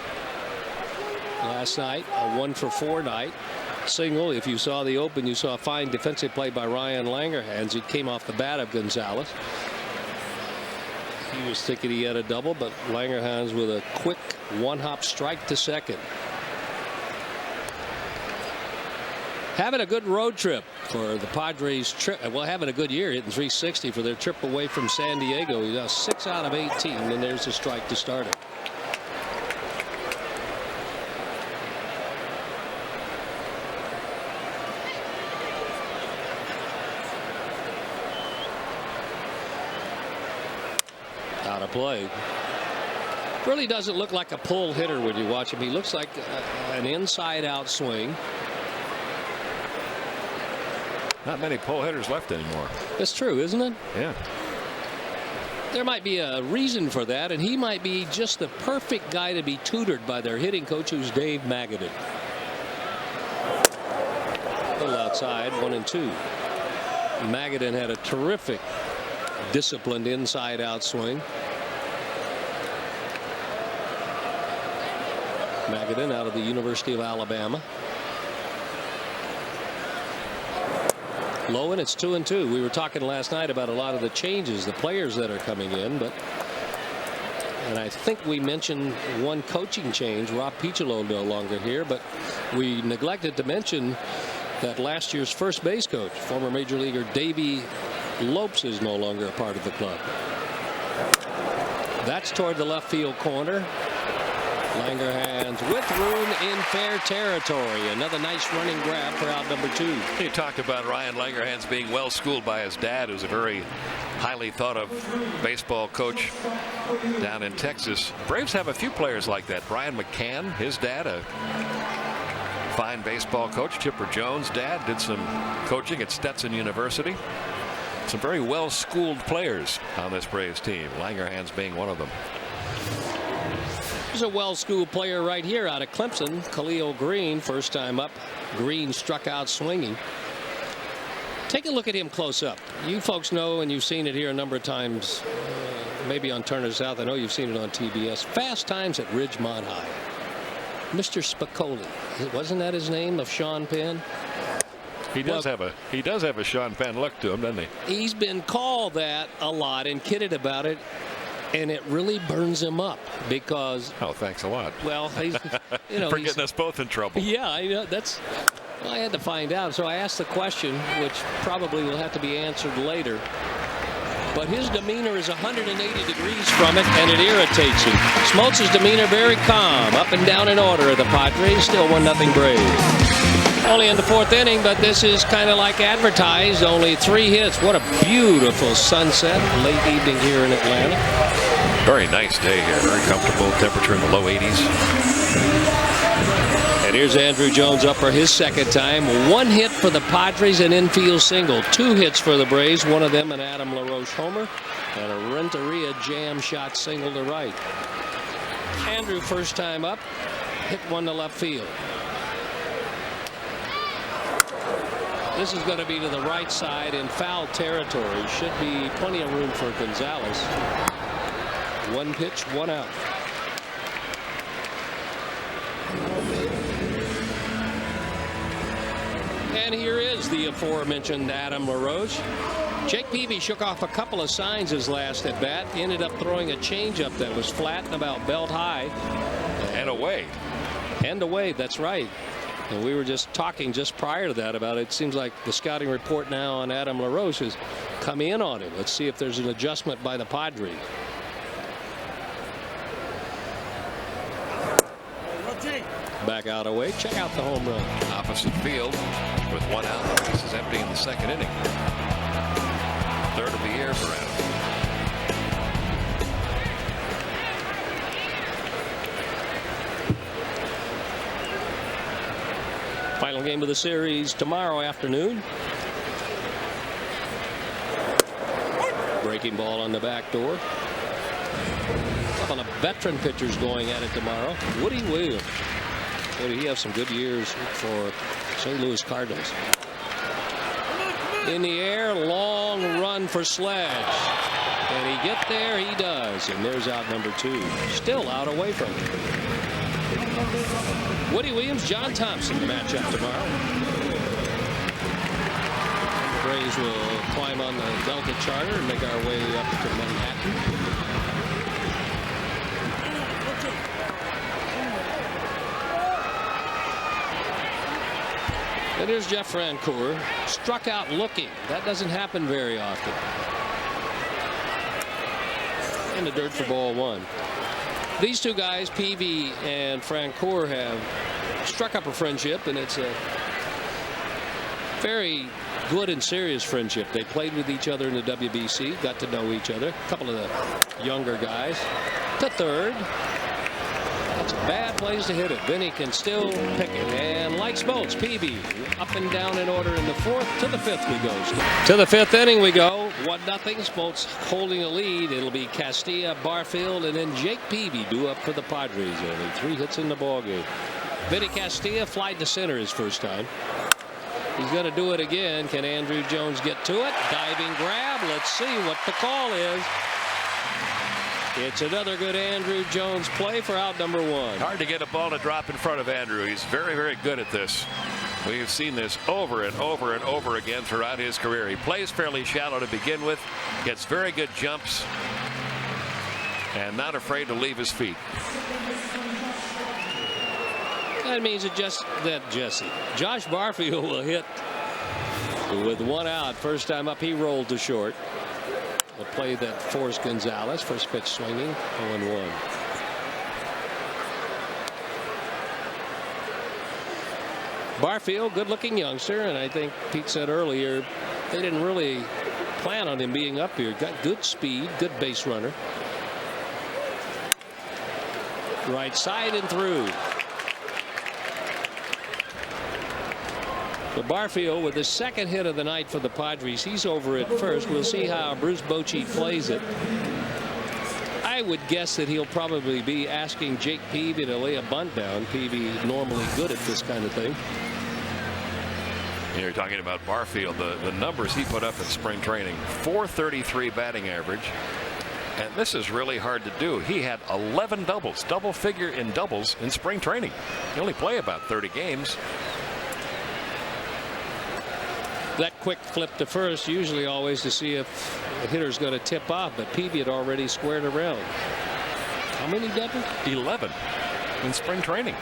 Last night, a 1-for-4 night. Single. If you saw the open, you saw a fine defensive play by Ryan Langerhans. He came off the bat of Gonzalez. He was thinking he had a double, but Langerhans with a quick 1-hop strike to second. Having a good road trip for the Padres trip. Well, having a good year, hitting 360 for their trip away from San Diego. He's now 6 out of 18, and there's a strike to start it. Out of play. Really doesn't look like a pull hitter when you watch him. He looks like an inside-out swing. Not many pull hitters left anymore. That's true, isn't it? Yeah. There might be a reason for that, and he might be just the perfect guy to be tutored by their hitting coach, who's Dave Magadan. A little outside, 1-2. Magadan had a terrific, disciplined inside-out swing. Magadan out of the University of Alabama. Low, and it's 2-2. We were talking last night about a lot of the changes, the players that are coming in, and I think we mentioned one coaching change. Rob Piccolo no longer here, but we neglected to mention that last year's first base coach, former major leaguer Davey Lopes, is no longer a part of the club. That's toward the left field corner. Langerhans with room in fair territory. Another nice running grab for out number 2. You talked about Ryan Langerhans being well schooled by his dad, who's a very highly thought of baseball coach down in Texas. Braves have a few players like that. Brian McCann, his dad, a fine baseball coach. Chipper Jones' dad did some coaching at Stetson University. Some very well schooled players on this Braves team, Langerhans being one of them. There's a well-schooled player right here out of Clemson, Khalil Green. First time up, Green struck out swinging. Take a look at him close up. You folks know, and you've seen it here a number of times, maybe on Turner South. I know you've seen it on TBS. Fast times at Ridgemont High. Mr. Spicoli, wasn't that his name, of Sean Penn? He does have a Sean Penn look to him, doesn't he? He's been called that a lot and kidded about it. And it really burns him up because. Oh, thanks a lot. Well, he's, you know, for getting us both in trouble. Yeah, I know that's. Well, I had to find out, so I asked the question, which probably will have to be answered later. But his demeanor is 180 degrees from it, and it irritates him. Smoltz's demeanor very calm, up and down in order of the Padres. Still 1-0 Braves. Only in the 4th inning, but this is kind of like advertised. Only 3 hits. What a beautiful sunset. Late evening here in Atlanta. Very nice day here. Very comfortable. Temperature in the low 80s. And here's Andruw Jones up for his second time. One hit for the Padres, an infield single. Two hits for the Braves, one of them an Adam LaRoche homer, and a Renteria jam shot single to right. Andruw, first time up, hit one to left field. This is going to be to the right side in foul territory. Should be plenty of room for Gonzalez. One pitch, one out. And here is the aforementioned Adam LaRoche. Jake Peavy shook off a couple of signs his last at bat. Ended up throwing a changeup that was flat and about belt high. And away. And away, that's right. And we were just talking just prior to that about it. Seems like the scouting report now on Adam LaRoche has come in on him. Let's see if there's an adjustment by the Padres. Back out away. Check out the home run. Opposite field with one out. This is empty in the second inning. Third of the year for Adam. Final game of the series tomorrow afternoon. Breaking ball on the back door. A couple of veteran pitchers going at it tomorrow. Woody Williams. Boy, he has some good years for St. Louis Cardinals. In the air, long run for Sledge. Can he get there? He does. And there's out number two. Still out away from him. Woody Williams, John Thompson, the matchup tomorrow. The Braves will climb on the Delta Charter and make our way up to Manhattan. And here's Jeff Francoeur. Struck out looking. That doesn't happen very often. In the dirt for ball one. These two guys, Peavy and Francoeur, have struck up a friendship, and it's a very good and serious friendship. They played with each other in the WBC, got to know each other. A couple of the younger guys. To third. That's a bad place to hit it. Vinny can still pick it. And like Smoltz, Peavy up and down in order in the fourth. To the fifth we go. To the fifth inning we go. 1-0. Smoltz holding a lead. It'll be Castilla, Barfield, and then Jake Peavy due up for the Padres. Only 3 hits in the ballgame. Vinny Castilla flied to center his first time. He's going to do it again. Can Andruw Jones get to it? Diving grab. Let's see what the call is. It's another good Andruw Jones play for out number one. Hard to get a ball to drop in front of Andruw. He's very, very good at this. We've seen this over and over and over again throughout his career. He plays fairly shallow to begin with, gets very good jumps, and not afraid to leave his feet. That means that Josh Barfield will hit with one out. First time up, he rolled to short. The play that forced Gonzalez. First pitch swinging, 0-1. Barfield, good-looking youngster, and I think Pete said earlier they didn't really plan on him being up here. Got good speed, good base runner. Right side and through. But Barfield with the second hit of the night for the Padres. He's over at first. We'll see how Bruce Bochy plays it. I would guess that he'll probably be asking Jake Peavy to lay a bunt down. Peavy normally good at this kind of thing. You're talking about Barfield, the numbers he put up in spring training. .433 batting average. And this is really hard to do. He had 11 doubles, double figure in doubles in spring training. He only play about 30 games. That quick flip to first, usually always to see if the hitter's going to tip off, but Peavy had already squared around. How many doubles? 11 in spring training.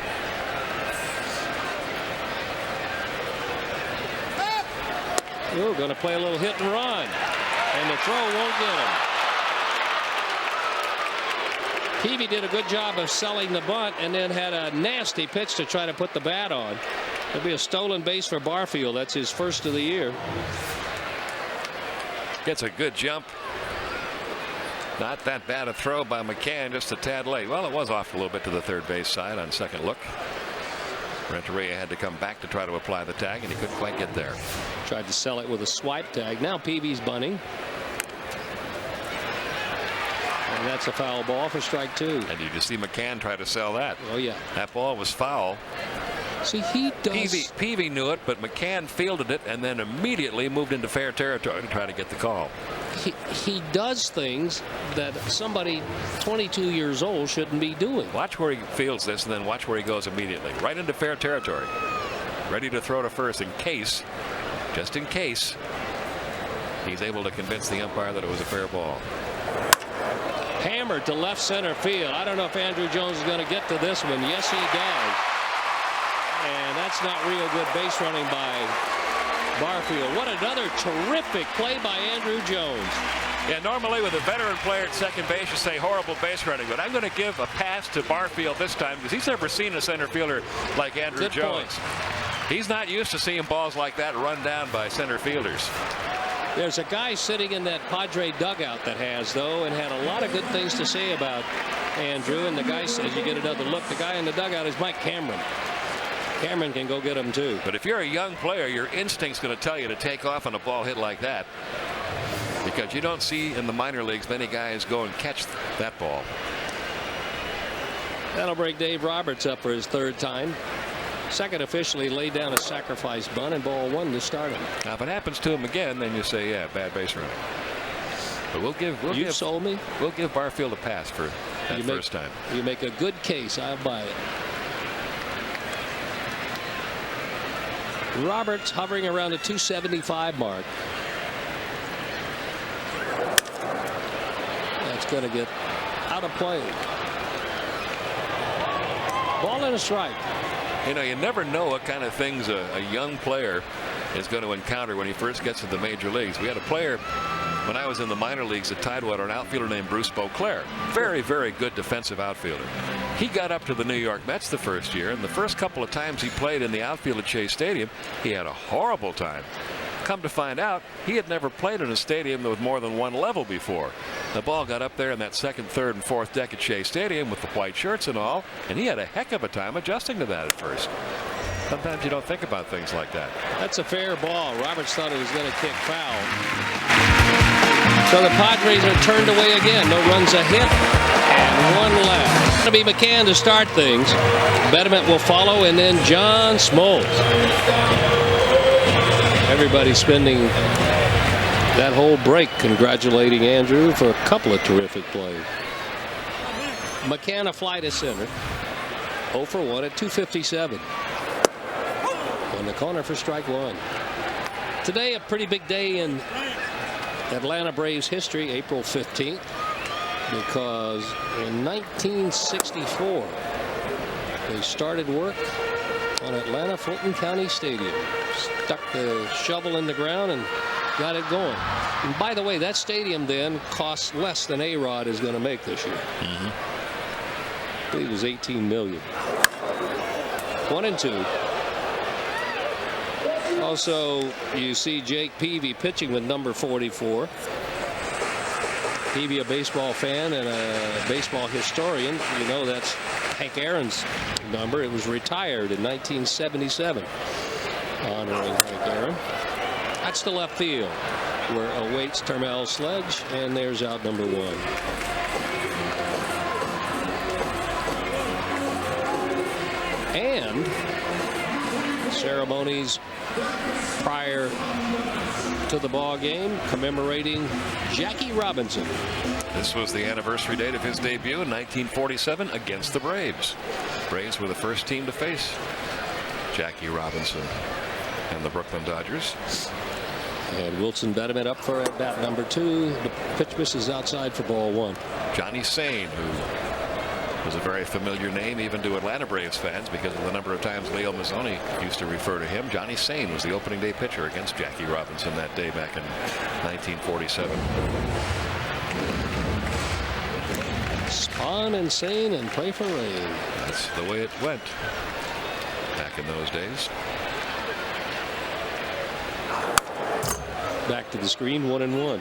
We're going to play a little hit and run, and the throw won't get him. Peavy did a good job of selling the bunt and then had a nasty pitch to try to put the bat on. It'll be a stolen base for Barfield. That's his first of the year. Gets a good jump. Not that bad a throw by McCann, just a tad late. Well, it was off a little bit to the third base side on second look. Renteria had to come back to try to apply the tag, and he couldn't quite get there. Tried to sell it with a swipe tag. Now Peavy's bunting. And that's a foul ball for strike 2. And you just see McCann try to sell that. Oh, yeah. That ball was foul. See, he does. Peavy knew it, but McCann fielded it and then immediately moved into fair territory to try to get the call. He does things that somebody 22 years old shouldn't be doing. Watch where he fields this and then watch where he goes immediately. Right into fair territory. Ready to throw to first in case, just in case, he's able to convince the umpire that it was a fair ball. Hammered to left center field. I don't know if Andrew Jones is going to get to this one. Yes, he does. And that's not real good base running by Barfield. What another terrific play by Andrew Jones. Yeah, normally with a veteran player at second base, you say horrible base running, but I'm going to give a pass to Barfield this time because he's never seen a center fielder like Andrew Jones. He's not used to seeing balls like that run down by center fielders. There's a guy sitting in that Padre dugout that has, though, and had a lot of good things to say about Andrew. And the guy says, you get another look, the guy in the dugout is Mike Cameron. Cameron can go get him, too. But if you're a young player, your instinct's going to tell you to take off on a ball hit like that. Because you don't see in the minor leagues many guys go and catch that ball. That'll break Dave Roberts up for his 3rd time. Second officially laid down a sacrifice bunt and ball 1 to start him. Now, if it happens to him again, then you say, yeah, bad base running. But You've sold me. We'll give Barfield a pass for that first time. You make a good case. I'll buy it. Roberts hovering around the 275 mark. That's going to get out of play. Ball and a strike. You know, you never know what kind of things a young player is going to encounter when he first gets to the major leagues. We had a player when I was in the minor leagues at Tidewater, an outfielder named Bruce Beauclair. Very, very good defensive outfielder. He got up to the New York Mets the first year, and the first couple of times he played in the outfield at Shea Stadium, he had a horrible time. Come to find out, he had never played in a stadium with more than one level before. The ball got up there in that second, third, and fourth deck at Shea Stadium with the white shirts and all, and he had a heck of a time adjusting to that at first. Sometimes you don't think about things like that. That's a fair ball. Roberts thought it was going to kick foul. So the Padres are turned away again. No runs, a hit, and 1 left. It's going to be McCann to start things. Betterment will follow, and then John Smoltz. Everybody spending that whole break congratulating Andrew for a couple of terrific plays. McCann a fly to center. 0 for 1 at 257. On the corner for strike 1. Today a pretty big day in Atlanta Braves history, April 15th, because in 1964 they started work on Atlanta Fulton County Stadium. Stuck the shovel in the ground and got it going. And by the way, that stadium then costs less than A-Rod is going to make this year. I believe it was $18 million. 1-2. Also, you see Jake Peavy pitching with number 44. Peavy, a baseball fan and a baseball historian. You know that's Hank Aaron's number. It was retired in 1977. Honoring Hank Aaron. That's the left field where awaits Termel Sledge, and there's out number 1. And ceremonies prior to the ball game commemorating Jackie Robinson. This was the anniversary date of his debut in 1947 against the Braves. Braves were the first team to face Jackie Robinson and the Brooklyn Dodgers. And Wilson Betterman up for at bat number 2. The pitch misses outside for ball 1. Johnny Sane, who was a very familiar name even to Atlanta Braves fans because of the number of times Leo Mazzoni used to refer to him. Johnny Sane was the opening day pitcher against Jackie Robinson that day back in 1947. Spawn and Sane and play for rain. That's the way it went back in those days. Back to the screen, 1-1.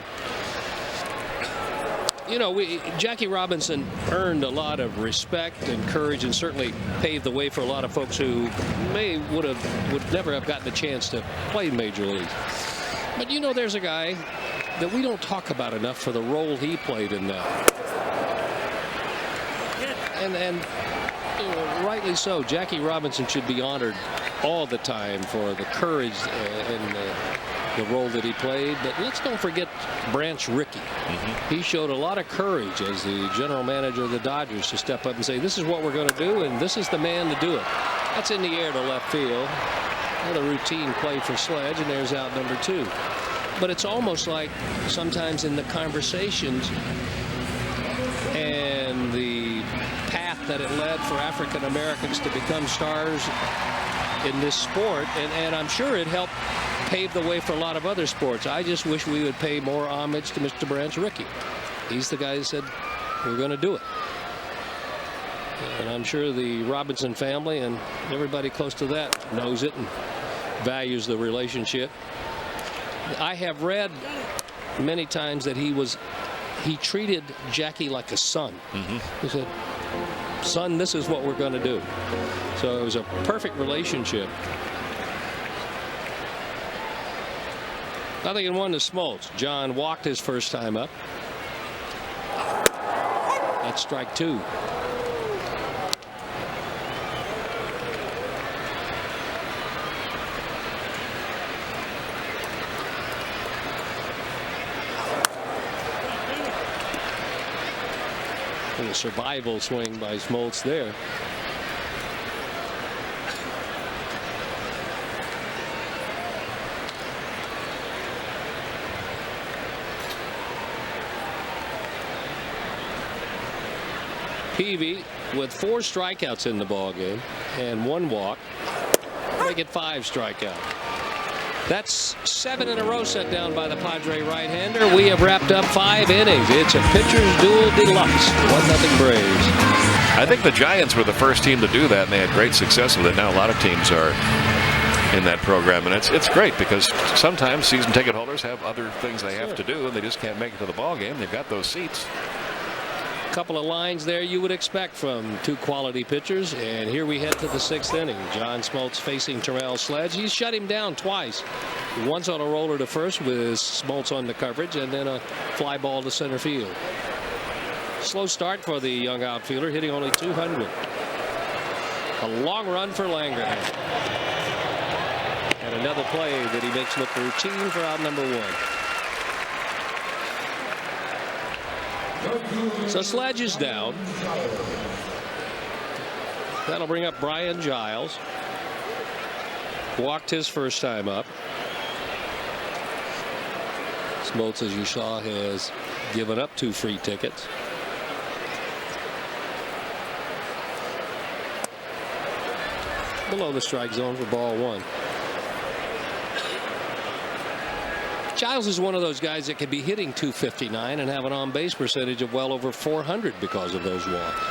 You know, Jackie Robinson earned a lot of respect and courage, and certainly paved the way for a lot of folks who would never have gotten a chance to play Major League. But you know, there's a guy that we don't talk about enough for the role he played in that. And you know, rightly so. Jackie Robinson should be honored all the time for the courage and the role that he played. But let's don't forget Branch Rickey. He showed a lot of courage as the general manager of the Dodgers to step up and say, this is what we're going to do, and this is the man to do it. That's in the air to left field. Another routine play for Sledge, and there's out number 2. But it's almost like sometimes in the conversations and the path that it led for African Americans to become stars in this sport, and I'm sure it helped pave the way for a lot of other sports. I just wish we would pay more homage to Mr. Branch Rickey. He's the guy who said we're going to do it. And I'm sure the Robinson family and everybody close to that knows it and values the relationship. I have read many times that he treated Jackie like a son. He said, son, this is what we're going to do. So it was a perfect relationship. 0-1 to Smoltz. John walked his first time up. That's strike 2. And a survival swing by Smoltz there. Peavy with 4 strikeouts in the ball game and 1 walk, make it 5 strikeouts. That's 7 in a row set down by the Padre right-hander. We have wrapped up 5 innings. It's a pitcher's duel deluxe. 1-0 Braves. I think the Giants were the first team to do that, and they had great success with it. Now a lot of teams are in that program, and it's great because sometimes season ticket holders have other things they have to do, and they just can't make it to the ball game. They've got those seats. Couple of lines there you would expect from 2 quality pitchers, and here we head to the 6th inning. John Smoltz facing Terrell Sledge. He's shut him down twice. Once on a roller to first with Smoltz on the coverage, and then a fly ball to center field. Slow start for the young outfielder, hitting only 200. A long run for Langerhans. And another play that he makes look routine for out number 1. So Sledge is down. That'll bring up Brian Giles. Walked his first time up. Smoltz, as you saw, has given up 2 free tickets. Below the strike zone for ball 1. Giles is one of those guys that could be hitting .259 and have an on-base percentage of well over .400 because of those walks.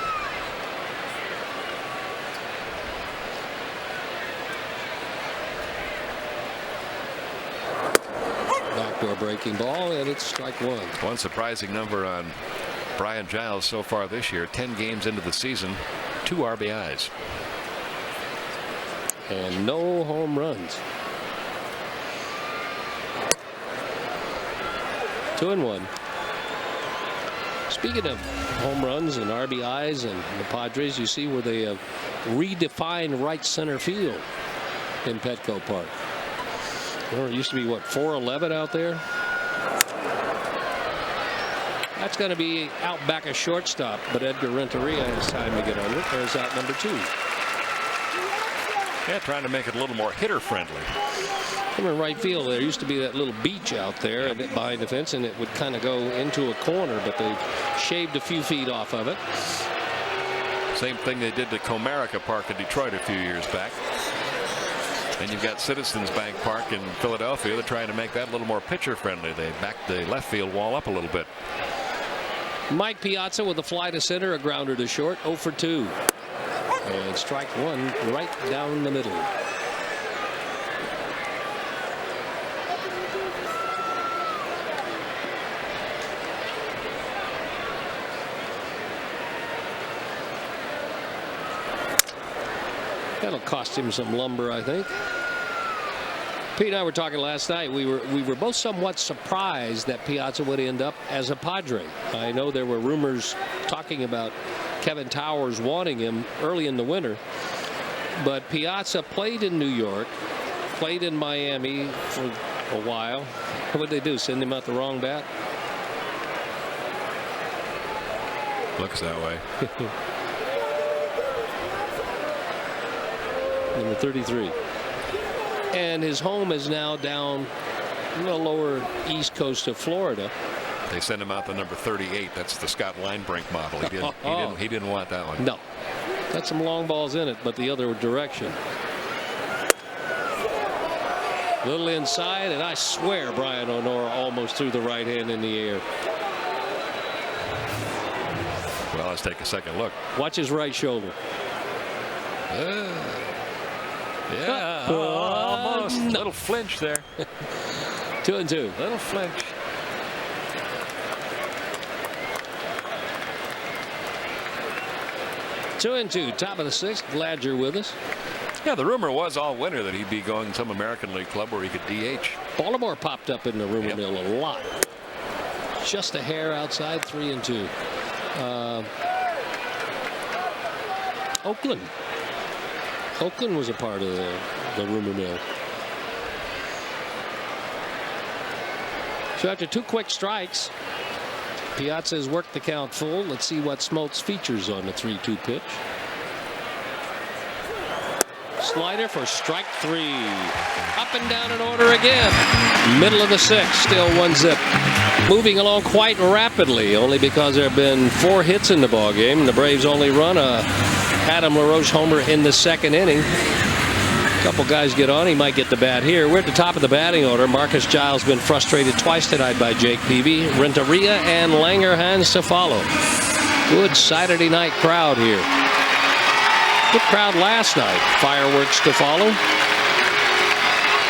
Backdoor breaking ball, and it's strike 1. One surprising number on Brian Giles so far this year. 10 games into the season, 2 RBIs. And no home runs. 2-1. Speaking of home runs and RBIs and the Padres, you see where they have redefined right center field in Petco Park. Well, it used to be, what, 411 out there? That's going to be out back a shortstop, but Edgar Renteria has time to get under it. There's out number 2. Yeah, trying to make it a little more hitter friendly. In right field, there used to be that little beach out there behind the fence, and it would kind of go into a corner, but they shaved a few feet off of it. Same thing they did to Comerica Park in Detroit a few years back. And you've got Citizens Bank Park in Philadelphia. They're trying to make that a little more pitcher friendly. They backed the left field wall up a little bit. Mike Piazza with a fly to center, a grounder to short, 0 for 2. And strike 1 right down the middle. That'll cost him some lumber, I think. Pete and I were talking last night. We were both somewhat surprised that Piazza would end up as a Padre. I know there were rumors talking about Kevin Towers wanting him early in the winter, but Piazza played in New York, played in Miami for a while. What did they do? Send him out the wrong bat? Looks that way. Number 33. And his home is now down the lower east coast of Florida. They sent him out the number 38. That's the Scott Linebrink model. He didn't want that one. No. Got some long balls in it, but the other direction. Little inside, and I swear Brian O'Nora almost threw the right hand in the air. Well, let's take a second look. Watch his right shoulder. Yeah, almost. No. Little flinch there. 2-2. Little flinch. Two and two, top of the sixth. Glad you're with us. Yeah, the rumor was all winter that he'd be going to some American League club where he could DH. Baltimore popped up in the rumor mill a lot. Just a hair outside. 3-2. Oakland. Oakland was a part of the rumor mill. So after two quick strikes, Piazza has worked the count full. Let's see what Smoltz features on the 3-2 pitch. Slider for strike three. Up and down in order again. Middle of the sixth, still 1-0. Moving along quite rapidly, only because there have been 4 hits in the ball game. The Braves only run a Adam LaRoche homer in the second inning. A couple guys get on. He might get the bat here. We're at the top of the batting order. Marcus Giles been frustrated twice tonight by Jake Peavy. Renteria and Langerhans to follow. Good Saturday night crowd here. Good crowd last night. Fireworks to follow.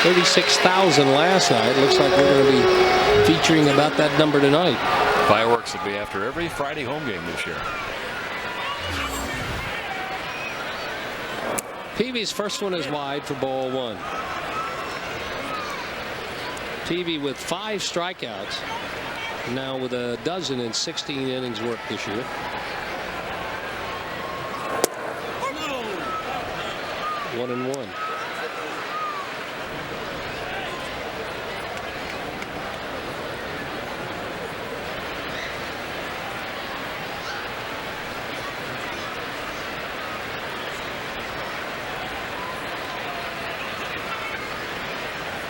36,000 last night. Looks like we're going to be featuring about that number tonight. Fireworks will be after every Friday home game this year. Peavy's first one is wide for ball 1. Peavy with 5 strikeouts. Now with a dozen in 16 innings worked this year. No. 1-1.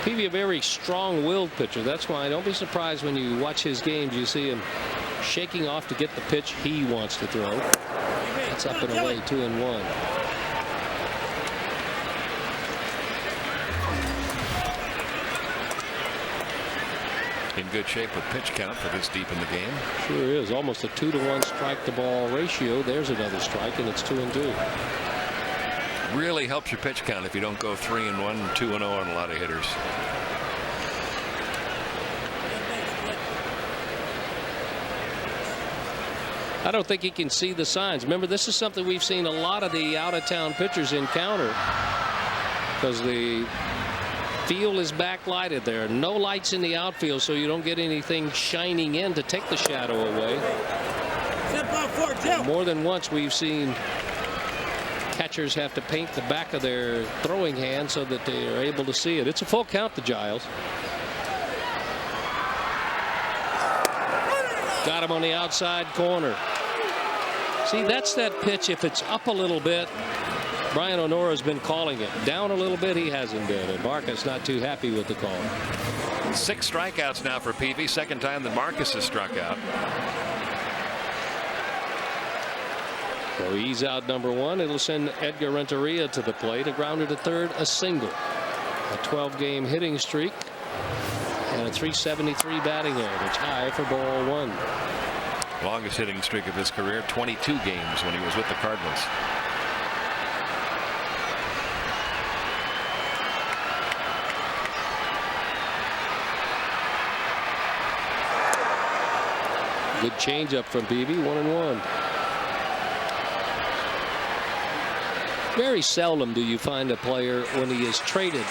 Peavy, a very strong-willed pitcher. That's why don't be surprised when you watch his games. You see him shaking off to get the pitch he wants to throw. That's up and away, 2-1. In good shape with pitch count for this deep in the game. Sure is. Almost a 2-to-1 strike-to-ball ratio. There's another strike, and it's 2-2. Really helps your pitch count if you don't go 3-1, 2-0 on a lot of hitters. I don't think he can see the signs. Remember, this is something we've seen a lot of the out-of-town pitchers encounter because the field is backlighted. There are no lights in the outfield, so you don't get anything shining in to take the shadow away. More than once we've seen catchers have to paint the back of their throwing hand so that they are able to see it. It's a full count to Giles. Got him on the outside corner. See, that's that pitch. If it's up a little bit, Brian O'Nora has been calling it. Down a little bit, he hasn't been. And Marcus not too happy with the call. 6 strikeouts now for Peavy. Second time that Marcus has struck out. So he's out number 1. It'll send Edgar Renteria to the plate. A grounder to third, a single. A 12-game hitting streak and a .373 batting average. High for ball 1. Longest hitting streak of his career, 22 games when he was with the Cardinals. Good changeup from Peavy. 1-1. Very seldom do you find a player when he is traded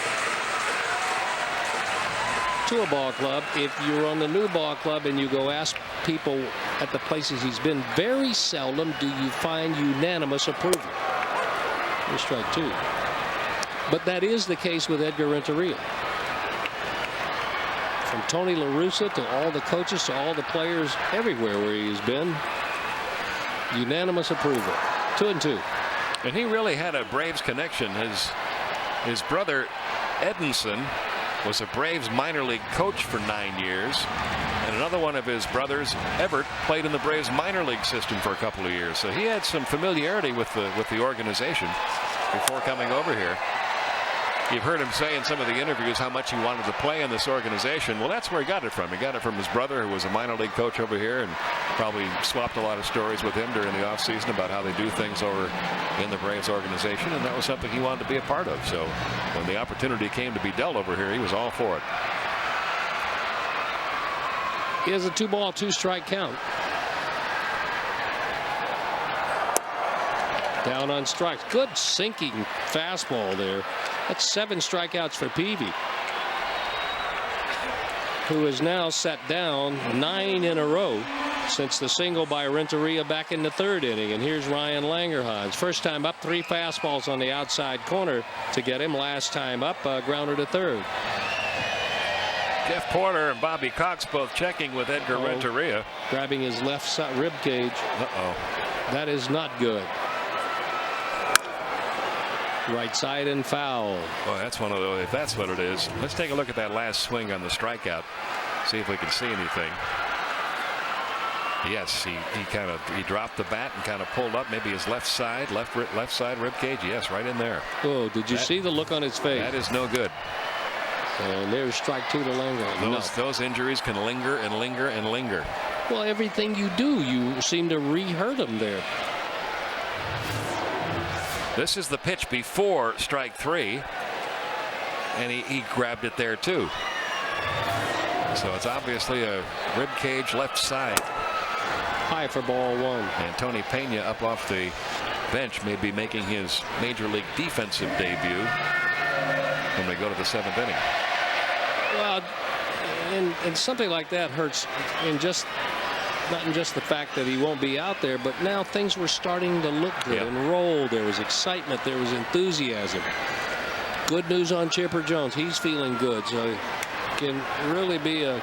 to a ball club, if you're on the new ball club and you go ask people at the places he's been, very seldom do you find unanimous approval. Here's strike 2. But that is the case with Edgar Renteria. From Tony La Russa to all the coaches to all the players everywhere where he's been, unanimous approval. 2-2. And he really had a Braves connection. His brother Edinson was a Braves minor league coach for 9 years, and another one of his brothers, Everett, played in the Braves minor league system for a couple of years. So he had some familiarity with the organization before coming over here. You've heard him say in some of the interviews how much he wanted to play in this organization. Well, that's where he got it from. He got it from his brother, who was a minor league coach over here, and probably swapped a lot of stories with him during the offseason about how they do things over in the Braves organization, and that was something he wanted to be a part of. So when the opportunity came to be dealt over here, he was all for it. He has a 2-ball, 2-strike count. Down on strikes. Good sinking fastball there. That's 7 strikeouts for Peavy, who has now set down 9 in a row since the single by Renteria back in the 3rd inning. And here's Ryan Langerhans. First time up, 3 fastballs on the outside corner to get him. Last time up, grounder to 3rd. Jeff Porter and Bobby Cox both checking with Edgar Renteria. Grabbing his left side rib cage. That is not good. Right side and foul. Well, that's one of those. If that's what it is, let's take a look at that last swing on the strikeout. See if we can see anything. Yes, he dropped the bat and kind of pulled up maybe his left side rib cage. Yes, right in there. Oh, did you see the look on his face? That is no good. And there's strike 2 to Langerhans. Those injuries can linger and linger and linger. Well, everything you do, you seem to re-hurt him there. This is the pitch before strike 3, and he grabbed it there too. So it's obviously a rib cage left side. High for ball 1. And Tony Pena up off the bench may be making his major league defensive debut when we go to the 7th inning. Well, and something like that hurts not in just the fact that he won't be out there, but now things were starting to look good and roll. There was excitement. There was enthusiasm. Good news on Chipper Jones. He's feeling good, so he can really be a...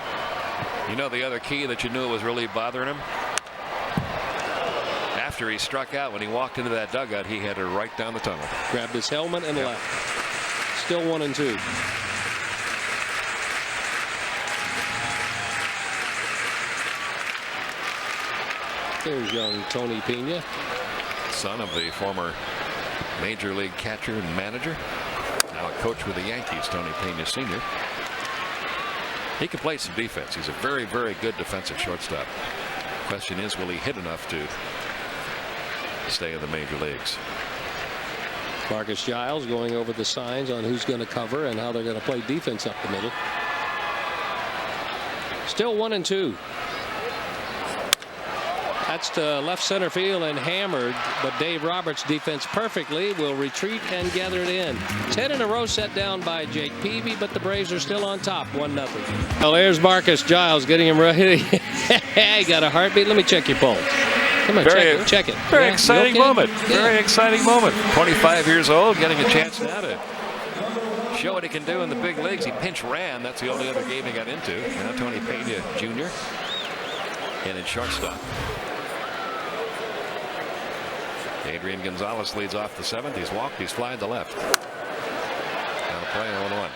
You know the other key that you knew was really bothering him? After he struck out, when he walked into that dugout, he headed right down the tunnel. Grabbed his helmet and left. Still 1-2. There's young Tony Pena, son of the former major league catcher and manager, now a coach with the Yankees, Tony Pena Sr. He can play some defense. He's a very, very good defensive shortstop. Question is, will he hit enough to stay in the major leagues? Marcus Giles going over the signs on who's going to cover and how they're going to play defense up the middle. Still 1-2. That's to left center field and hammered, but Dave Roberts' defense perfectly will retreat and gather it in. 10 in a row set down by Jake Peavy, but the Braves are still on top, 1-0. Well, there's Marcus Giles getting him ready. Hey, got a heartbeat? Let me check your pulse. Come on, check it. Very exciting moment. Very exciting moment. 25 years old, getting a chance now to show what he can do in the big leagues. He pinch ran. That's the only other game he got into. Now Tony Pena Jr. and in shortstop. Adrian Gonzalez leads off the 7th. He's walked. He's flying to left. Now the play 0-1.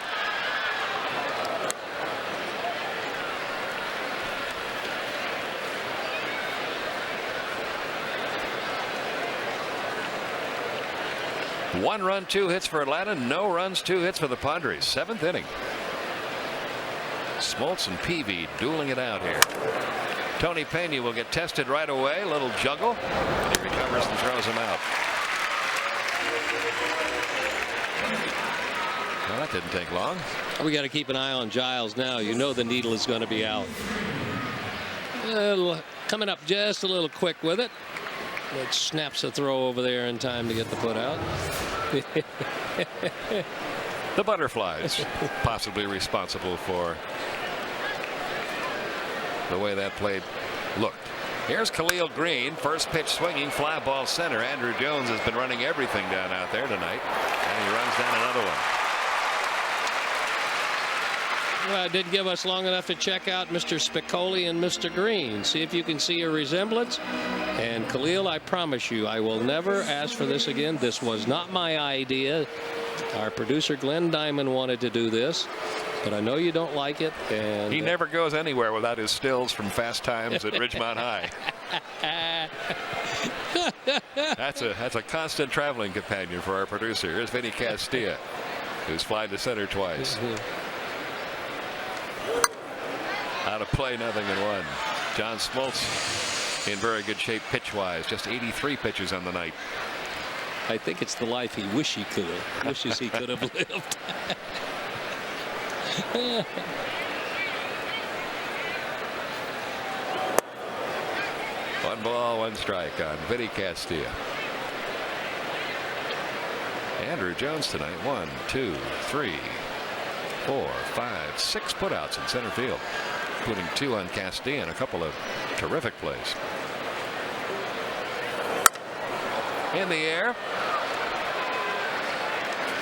One run, 2 hits for Atlanta. No runs, 2 hits for the Padres. 7th inning. Smoltz and Peavy dueling it out here. Tony Pena will get tested right away. A little juggle. He recovers and throws him out. Well, that didn't take long. We got to keep an eye on Giles now. You know the needle is going to be out. Coming up just a little quick with it. It snaps a throw over there in time to get the put out. The butterflies possibly responsible for the way that play looked. Here's Khalil Green, first pitch swinging, fly ball center. Andrew Jones has been running everything down out there tonight, and he runs down another one. Well, it didn't give us long enough to check out Mr. Spicoli and Mr. Green. See if you can see a resemblance. And Khalil, I promise you, I will never ask for this again. This was not my idea. Our producer Glenn Diamond wanted to do this, but I know you don't like it. And he never goes anywhere without his stills from Fast Times at Ridgemont High. That's a constant traveling companion for our producer. Here's Vinny Castilla, who's flied to center twice. Out of play, 0-1. John Smoltz in very good shape pitch-wise. Just 83 pitches on the night. I think it's the life he wishes he could have lived. One ball, one strike on Vinny Castilla. Andrew Jones tonight. 1, 2, 3, 4, 5, 6 putouts in center field, including 2 on Castilla and a couple of terrific plays. In the air.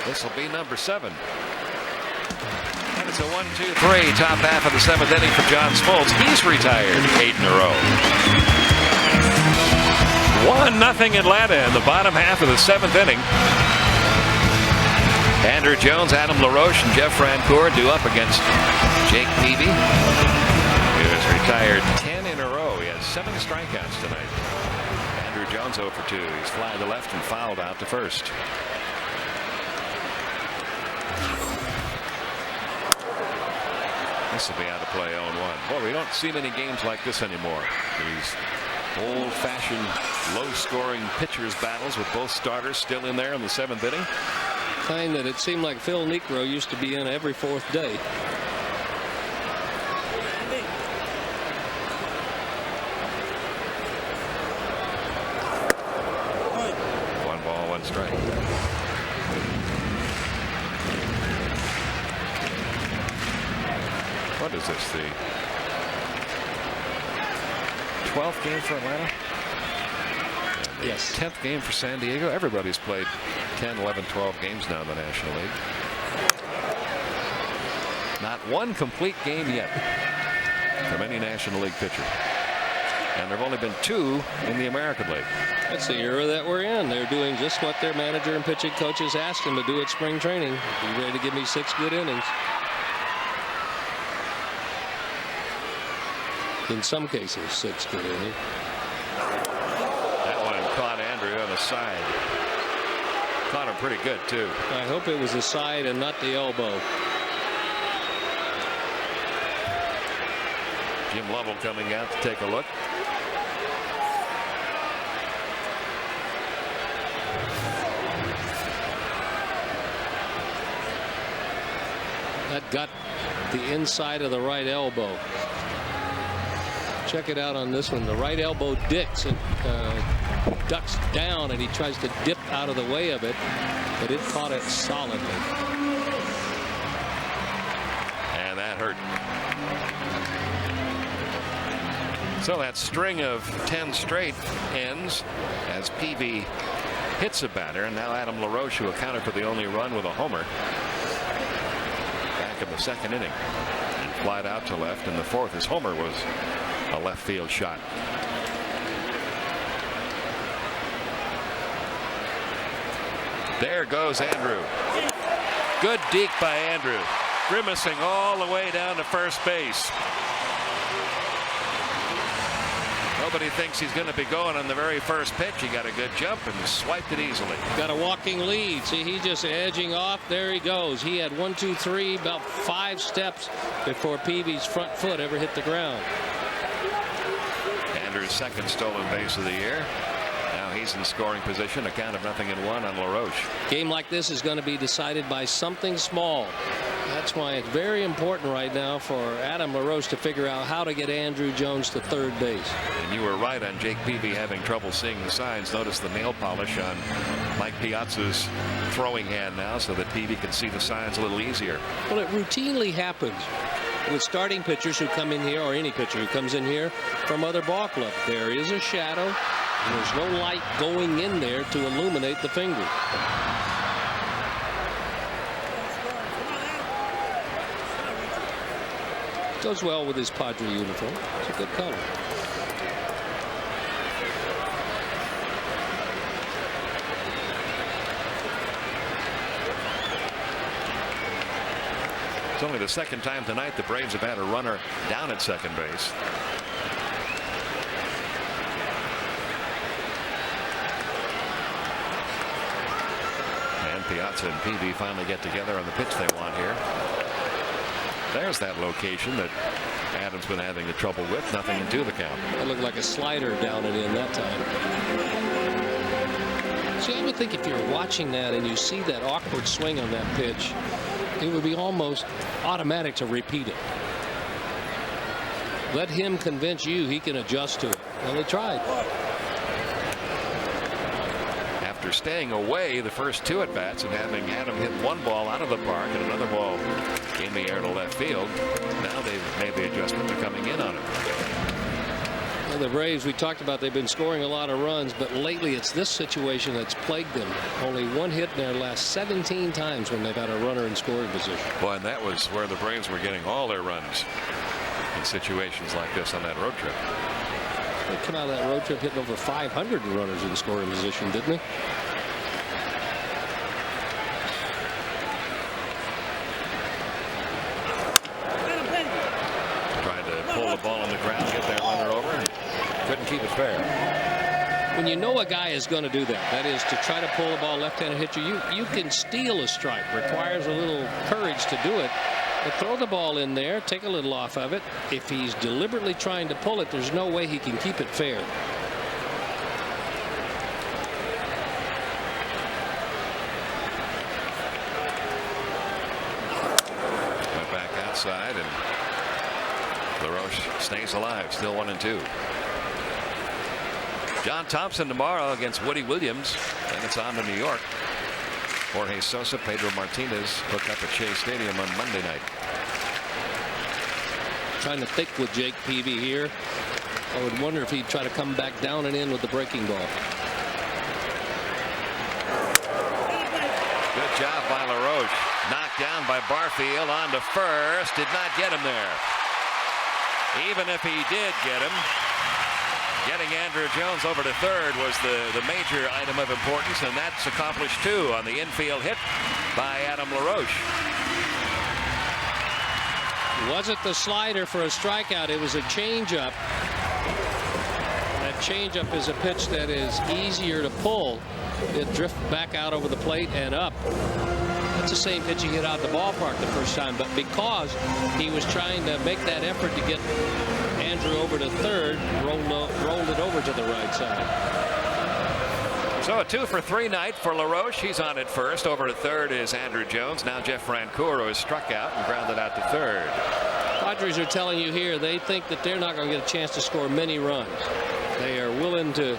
This will be number 7. And it's a 1-2-3 top half of the 7th inning for John Smoltz. He's retired 8 in a row. 1-0 Atlanta in the bottom half of the 7th inning. Andrew Jones, Adam LaRoche, and Jeff Francoeur due up against Jake Peavy. He was retired 10 in a row. He has 7 strikeouts tonight. Andrew Jones 0 for 2. He's fly to left and fouled out to first. This will be out of play 0-1. Boy, we don't see many games like this anymore. These old-fashioned, low-scoring pitchers battles with both starters still in there in the 7th inning. Kind that it seemed like Phil Niekro used to be in every 4th day. One ball, one strike. What is this, the 12th game for Atlanta? Yes. 10th game for San Diego. Everybody's played 10, 11, 12 games now in the National League. Not one complete game yet from any National League pitcher. And there have only been 2 in the American League. That's the era that we're in. They're doing just what their manager and pitching coaches asked them to do at spring training. Be ready to give me 6 good innings. In some cases, 6 good innings. That one caught Andrew on the side. Caught him pretty good, too. I hope it was the side and not the elbow. Jim Lovell coming out to take a look. That got the inside of the right elbow. Check it out on this one. The right elbow ducks down, and he tries to dip out of the way of it, but it caught it solidly. And that hurt. So that string of 10 straight ends as Peavy hits a batter, and now Adam LaRoche, who accounted for the only run with a homer, back in the 2nd inning, and flied out to left in the 4th. His homer was a left field shot. There goes Andrew. Good deke by Andrew, grimacing all the way down to first base. Nobody thinks he's going to be going on the very first pitch. He got a good jump and swiped it easily. Got a walking lead. See, he's just edging off. There he goes. He had 1, 2, 3, about 5 steps before Peavy's front foot ever hit the ground. Andrew's 2nd stolen base of the year. Now he's in scoring position. A count of 0-1 on LaRoche. Game like this is going to be decided by something small. That's why it's very important right now for Adam LaRoche to figure out how to get Andrew Jones to third base. And you were right on Jake Peavy having trouble seeing the signs. Notice the nail polish on Mike Piazza's throwing hand now so that Peavy can see the signs a little easier. Well, it routinely happens with starting pitchers who come in here, or any pitcher who comes in here from other ball clubs. There is a shadow, and there's no light going in there to illuminate the finger. Goes well with his Padre uniform. It's a good color. It's only the second time tonight the Braves have had a runner down at second base. And Piazza and Peavy finally get together on the pitch they want here. There's that location that Adam's been having the trouble with. Nothing into the count. It looked like a slider down and in that time. See, I would think if you're watching that and you see that awkward swing on that pitch, it would be almost automatic to repeat it. Let him convince you he can adjust to it. Well, he tried. After staying away the first two at bats and having Adam hit one ball out of the park and another ball in the air to left field, now they've made the adjustment to coming in on it. Well, the Braves, we talked about, they've been scoring a lot of runs, but lately it's this situation that's plagued them. Only one hit in their last 17 times when they've had a runner in scoring position. Well, and that was where the Braves were getting all their runs in situations like this on that road trip. They come out of that road trip hitting over 500 runners in scoring position, didn't they? Trying to pull the ball on the ground, get that runner over, and couldn't keep it fair. When you know a guy is going to do that, that is to try to pull the ball left-handed hitter, you can steal a strike. Requires a little courage to do it. But throw the ball in there, take a little off of it. If he's deliberately trying to pull it, there's no way he can keep it fair. Went back outside, and LaRoche stays alive, still 1-2. John Thompson tomorrow against Woody Williams. Then it's on to New York. Jorge Sosa, Pedro Martinez hook up at Shea Stadium on Monday night. Trying to think with Jake Peavy here. I would wonder if he'd try to come back down and in with the breaking ball. Good job by LaRoche. Knocked down by Barfield on to first. Did not get him there. Even if he did get him, getting Andrew Jones over to third was the major item of importance, and that's accomplished too on the infield hit by Adam LaRoche. It wasn't the slider for a strikeout. It was a changeup. That changeup is a pitch that is easier to pull. It drifts back out over the plate and up. That's the same pitch he hit out the ballpark the first time, but because he was trying to make that effort to get Andrew over to third, rolled it over to the right side. So a 2-for-3 night for LaRoche. He's on at first. Over to third is Andrew Jones. Now Jeff Francoeur is struck out and grounded out to third. Padres are telling you here they think that they're not going to get a chance to score many runs. They are willing to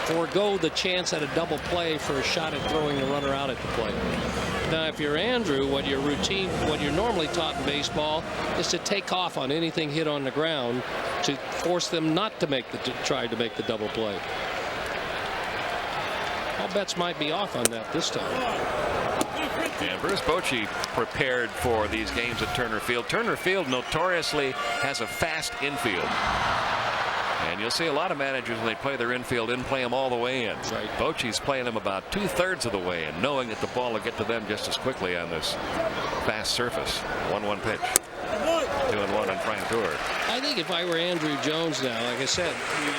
forego the chance at a double play for a shot at throwing the runner out at the plate. Now, if you're Andrew, what you're normally taught in baseball is to take off on anything hit on the ground to force them not to try to make the double play. All bets might be off on that this time. And Bruce Bochy prepared for these games at Turner Field. Turner Field notoriously has a fast infield. And you'll see a lot of managers when they play their infield in play them all the way in. Right. Bochy's playing them about 2/3 of the way in, knowing that the ball will get to them just as quickly on this fast surface. 1-1 pitch. 2-1 on Francoeur. I think if I were Andrew Jones now, like I said,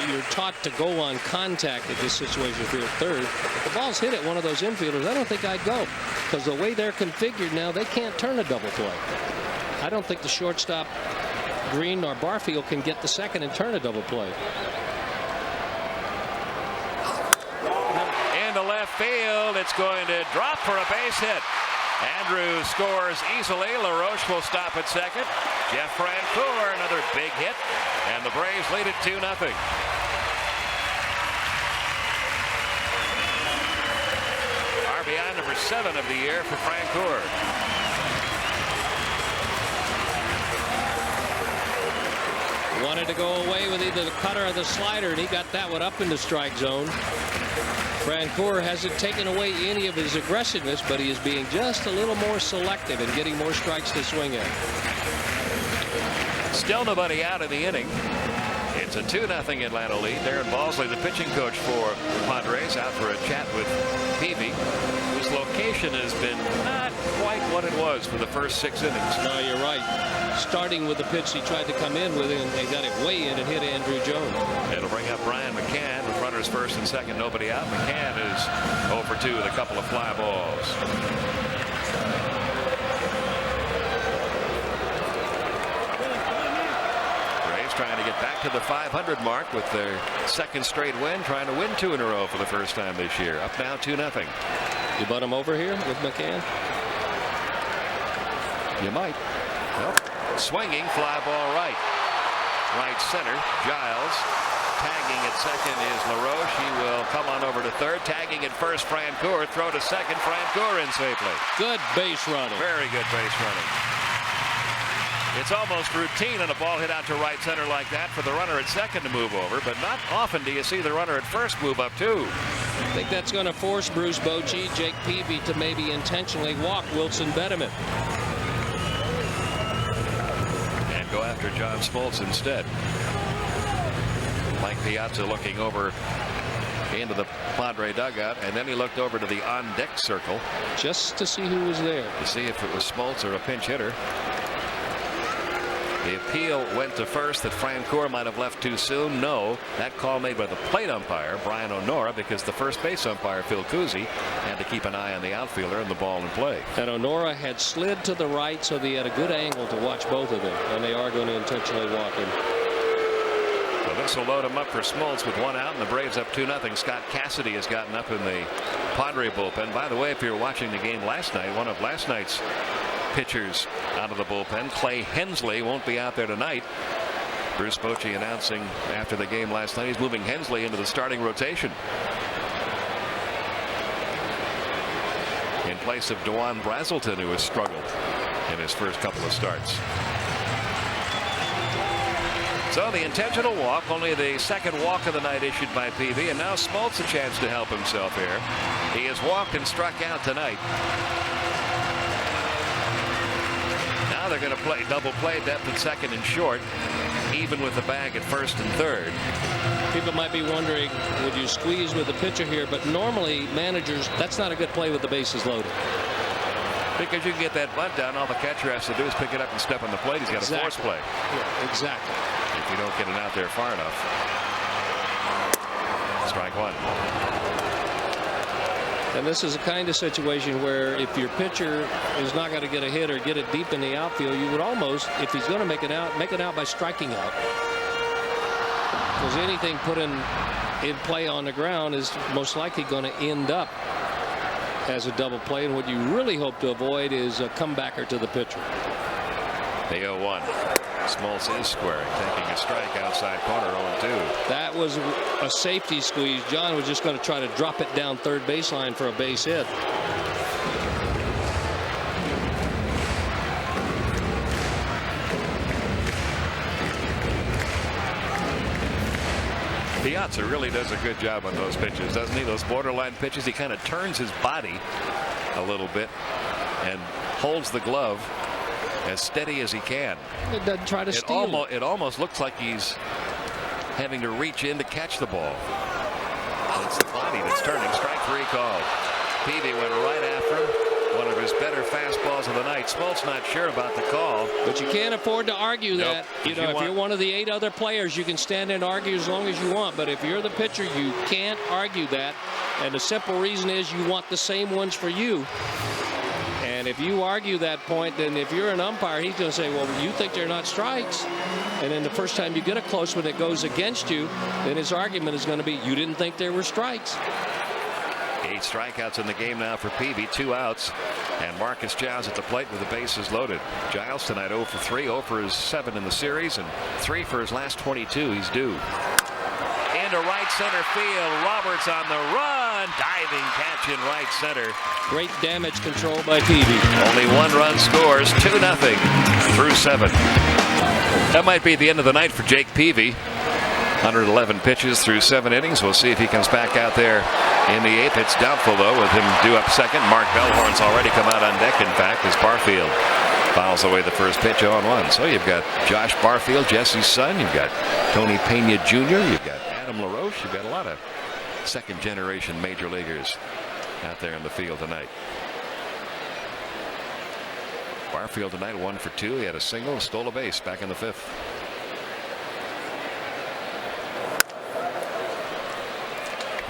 you're taught to go on contact at this situation if you're at third. If the ball's hit at one of those infielders, I don't think I'd go. Because the way they're configured now, they can't turn a double play. I don't think the shortstop, Green or Barfield, can get the second and turn a double play. to left field. It's going to drop for a base hit. Andrews scores easily. LaRoche will stop at second. Jeff Francoeur, another big hit, and the Braves lead it 2-0. RBI number 7 of the year for Francoeur. Wanted to go away with either the cutter or the slider, and he got that one up in the strike zone. Francoeur hasn't taken away any of his aggressiveness, but he is being just a little more selective and getting more strikes to swing at. Still nobody out in the inning. It's a 2-0 Atlanta lead. Darren Balsley, the pitching coach for the Padres, out for a chat with Peavy, whose location has been not quite what it was for the first 6 innings. No, you're right. Starting with the pitch he tried to come in with, and they got it way in and hit Andrew Jones. It'll bring up Brian McCann with runners first and second, nobody out. McCann is 0 for 2 with a couple of fly balls. Braves trying to get back to the 500 mark with their second straight win, trying to win 2 in a row for the first time this year. Up now 2-0. You butt him over here with McCann? You might. Well, swinging fly ball right center. Giles tagging at second is LaRoche. He will come on over to third. Tagging at first, Francoeur. Throw to second. Francoeur in safely. Good base running. Very good base running. It's almost routine on a ball hit out to right center like that for the runner at second to move over, but not often do you see the runner at first move up too. I think that's going to force Bruce Bochy, Jake Peavy to maybe intentionally walk Wilson Betterman. And go after John Smoltz instead. Mike Piazza looking over into the Padre dugout, and then he looked over to the on-deck circle. Just to see who was there. To see if it was Smoltz or a pinch hitter. The appeal went to first that Francoeur might have left too soon. No, that call made by the plate umpire, Brian O'Nora, because the first base umpire, Phil Cousy, had to keep an eye on the outfielder and the ball in play. And O'Nora had slid to the right, so they had a good angle to watch both of them, and they are going to intentionally walk him. So this will load him up for Smoltz with 1 out, and the Braves up 2-0. Scott Cassidy has gotten up in the Padre bullpen. By the way, if you were watching the game last night, one of last night's pitchers out of the bullpen, Clay Hensley, won't be out there tonight. Bruce Bochy announcing after the game last night he's moving Hensley into the starting rotation in place of Dwan Brazelton, who has struggled in his first couple of starts. So the intentional walk, only the second walk of the night issued by Peavy, and now Smoltz a chance to help himself here. He has walked and struck out tonight. Now they're going to play double play depth at second and short, even with the bag at first and third. People might be wondering, would you squeeze with the pitcher here? But normally managers, that's not a good play with the bases loaded. Because you can get that bunt down, all the catcher has to do is pick it up and step on the plate. He's got a force play. Yeah, exactly. If you don't get it out there far enough. Strike one. And this is the kind of situation where if your pitcher is not going to get a hit or get it deep in the outfield, you would almost, if he's going to make it out by striking out. Because anything put in play on the ground is most likely going to end up as a double play. And what you really hope to avoid is a comebacker to the pitcher. The 0-1. Smoltz is squaring, taking a strike outside corner, 0-2. That was a safety squeeze. John was just going to try to drop it down third baseline for a base hit. Piazza really does a good job on those pitches, doesn't he? Those borderline pitches, he kind of turns his body a little bit and holds the glove as steady as he can. It doesn't try to steal. It almost looks like he's having to reach in to catch the ball. It's the body that's turning. Strike 3 called. Peavy went right after him. One of his better fastballs of the night. Smoltz not sure about the call. But you can't afford to argue that. Nope. If you're one of the 8 other players, you can stand and argue as long as you want. But if you're the pitcher, you can't argue that. And the simple reason is you want the same ones for you. And if you argue that point, then if you're an umpire, he's going to say, well, you think they're not strikes. And then the first time you get a close one that goes against you, then his argument is going to be, you didn't think there were strikes. 8 strikeouts in the game now for Peavy. 2 outs. And Marcus Giles at the plate with the bases loaded. Giles tonight 0 for 3. 0 for his 7 in the series. And 3 for his last 22. He's due. Into right center field. Roberts on the run. Diving catch in right center. Great damage control by Peavy. Only 1 run scores. 2-0 through 7. That might be the end of the night for Jake Peavy. 111 pitches through 7 innings. We'll see if he comes back out there in the 8th. It's doubtful, though, with him due up second. Mark Bellhorn's already come out on deck, in fact, as Barfield fouls away the first pitch 0-1. So you've got Josh Barfield, Jesse's son. You've got Tony Pena Jr. You've got Adam LaRoche. You've got a lot of second-generation major leaguers out there in the field tonight. Barfield tonight 1 for 2. He had a single, stole a base back in the 5th.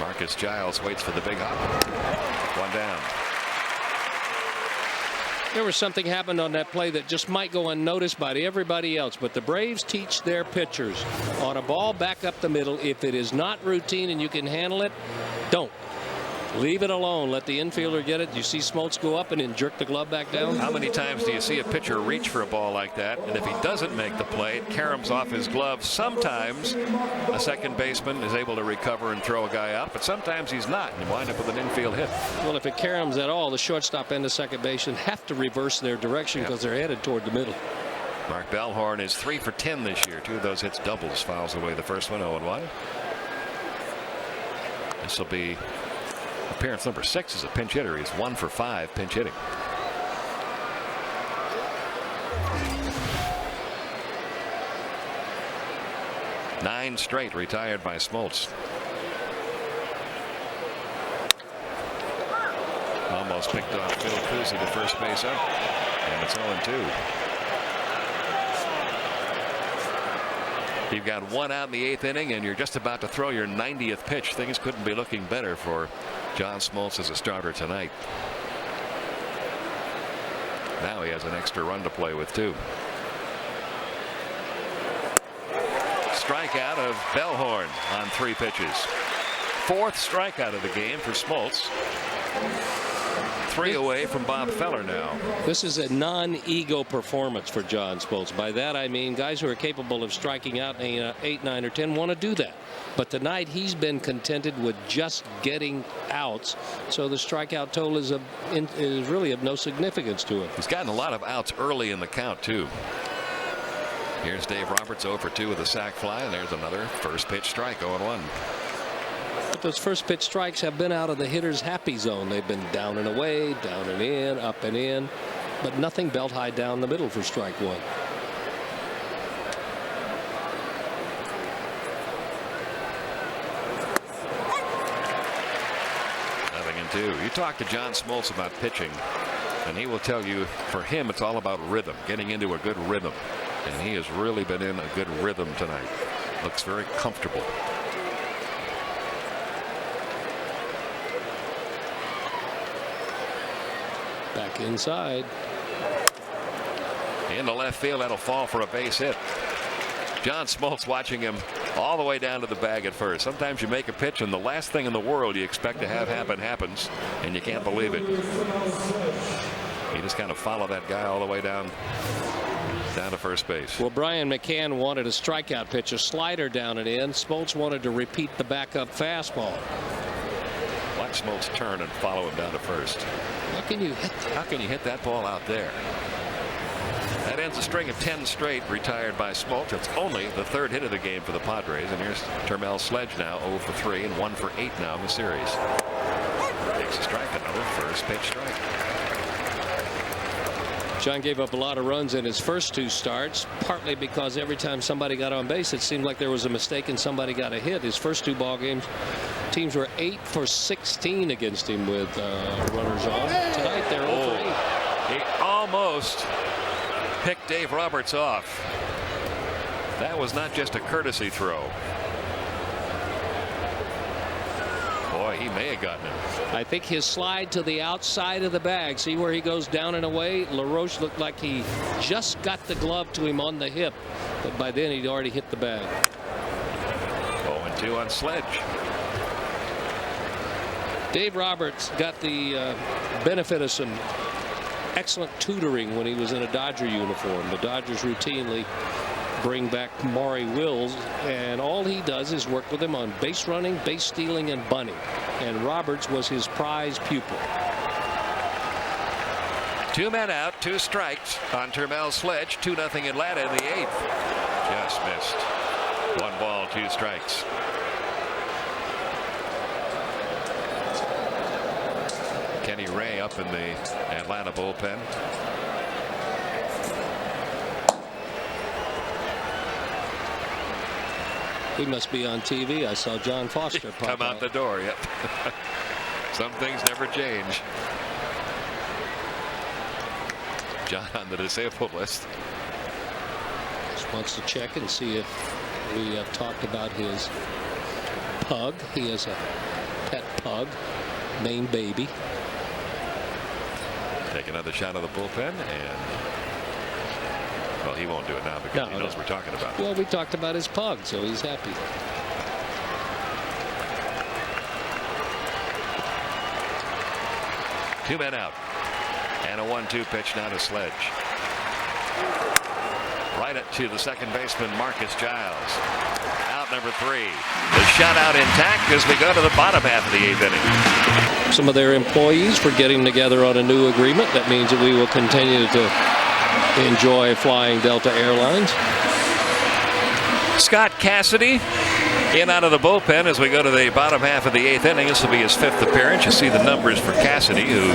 Marcus Giles waits for the big hop. 1 down. There was something happened on that play that just might go unnoticed by everybody else, but the Braves teach their pitchers on a ball back up the middle, if it is not routine and you can handle it, don't. Leave it alone. Let the infielder get it. You see Smoltz go up and then jerk the glove back down. How many times do you see a pitcher reach for a ball like that, and if he doesn't make the play, it caroms off his glove? Sometimes a second baseman is able to recover and throw a guy out, but sometimes he's not, and you wind up with an infield hit. Well, if it caroms at all, the shortstop and the second baseman have to reverse their direction because they're headed toward the middle. Mark Bellhorn is 3 for 10 this year. 2 of those hits doubles. Fouls away the first one. 0-1. This will be appearance number 6 as a pinch hitter. He's 1 for 5 pinch hitting. Nine straight retired by Smoltz. Almost picked off Phil Cousy, the first base up, and it's 0-2. You've got 1 out in the 8th inning, and you're just about to throw your 90th pitch. Things couldn't be looking better for John Smoltz as a starter tonight. Now he has an extra run to play with, too. Strikeout of Bellhorn on 3 pitches. 4th strikeout of the game for Smoltz. 3 away from Bob Feller now. This is a non-ego performance for John Smoltz. By that I mean guys who are capable of striking out in 8, 9, or 10 want to do that. But tonight he's been contented with just getting outs. So the strikeout total is really of no significance to him. He's gotten a lot of outs early in the count, too. Here's Dave Roberts 0 for 2 with a sac fly, and there's another first pitch strike. 0-1. But those first pitch strikes have been out of the hitter's happy zone. They've been down and away, down and in, up and in, but nothing belt high down the middle for strike 1. Nothing in 2. You talk to John Smoltz about pitching, and he will tell you for him it's all about rhythm, getting into a good rhythm. And he has really been in a good rhythm tonight. Looks very comfortable. Back inside. In the left field, that'll fall for a base hit. John Smoltz watching him all the way down to the bag at first. Sometimes you make a pitch and the last thing in the world you expect to have happen happens, and you can't believe it. You just kind of follow that guy all the way down to first base. Well, Brian McCann wanted a strikeout pitch, a slider down and in. Smoltz wanted to repeat the backup fastball. Watch Smoltz turn and follow him down to first. How can you hit that ball out there? That ends a string of 10 straight retired by Smoltz. It's only the 3rd hit of the game for the Padres. And here's Termel Sledge now 0 for 3 and 1 for 8 now in the series. Takes a strike, another first pitch strike. John gave up a lot of runs in his first 2 starts, partly because every time somebody got on base it seemed like there was a mistake and somebody got a hit. His first 2 ball games, teams were 8 for 16 against him with runners on. Tonight they're 0 for 8. He almost picked Dave Roberts off. That was not just a courtesy throw. Boy, he may have gotten him. I think his slide to the outside of the bag, see where he goes down and away. LaRoche looked like he just got the glove to him on the hip, but by then he'd already hit the bag. 0-2 on Sledge. Dave Roberts got the benefit of some excellent tutoring when he was in a Dodger uniform. The Dodgers routinely bring back Maury Wills, and all he does is work with him on base running, base stealing, and bunting. And Roberts was his prize pupil. 2 men out, 2 strikes on Termel Sledge. 2-0 Atlanta in the 8th. Just missed. 1 ball, 2 strikes. Kenny Ray up in the Atlanta bullpen. He must be on TV. I saw John Foster come out the door. Yep. Some things never change. John on the disabled list. Just wants to check and see if we have talked about his pug. He has a pet pug named Baby. Take another shot of the bullpen, and well, he won't do it now because he knows we're talking about. Well, we talked about his pug, so he's happy. Two men out, and a 1-2 pitch now to Sledge. Right it to the second baseman, Marcus Giles. Out number 3. The shutout intact as we go to the bottom half of the 8th inning. Some of their employees for getting together on a new agreement. That means that we will continue to enjoy flying Delta Airlines. Scott Cassidy in out of the bullpen as we go to the bottom half of the 8th inning. This will be his 5th appearance. You see the numbers for Cassidy, who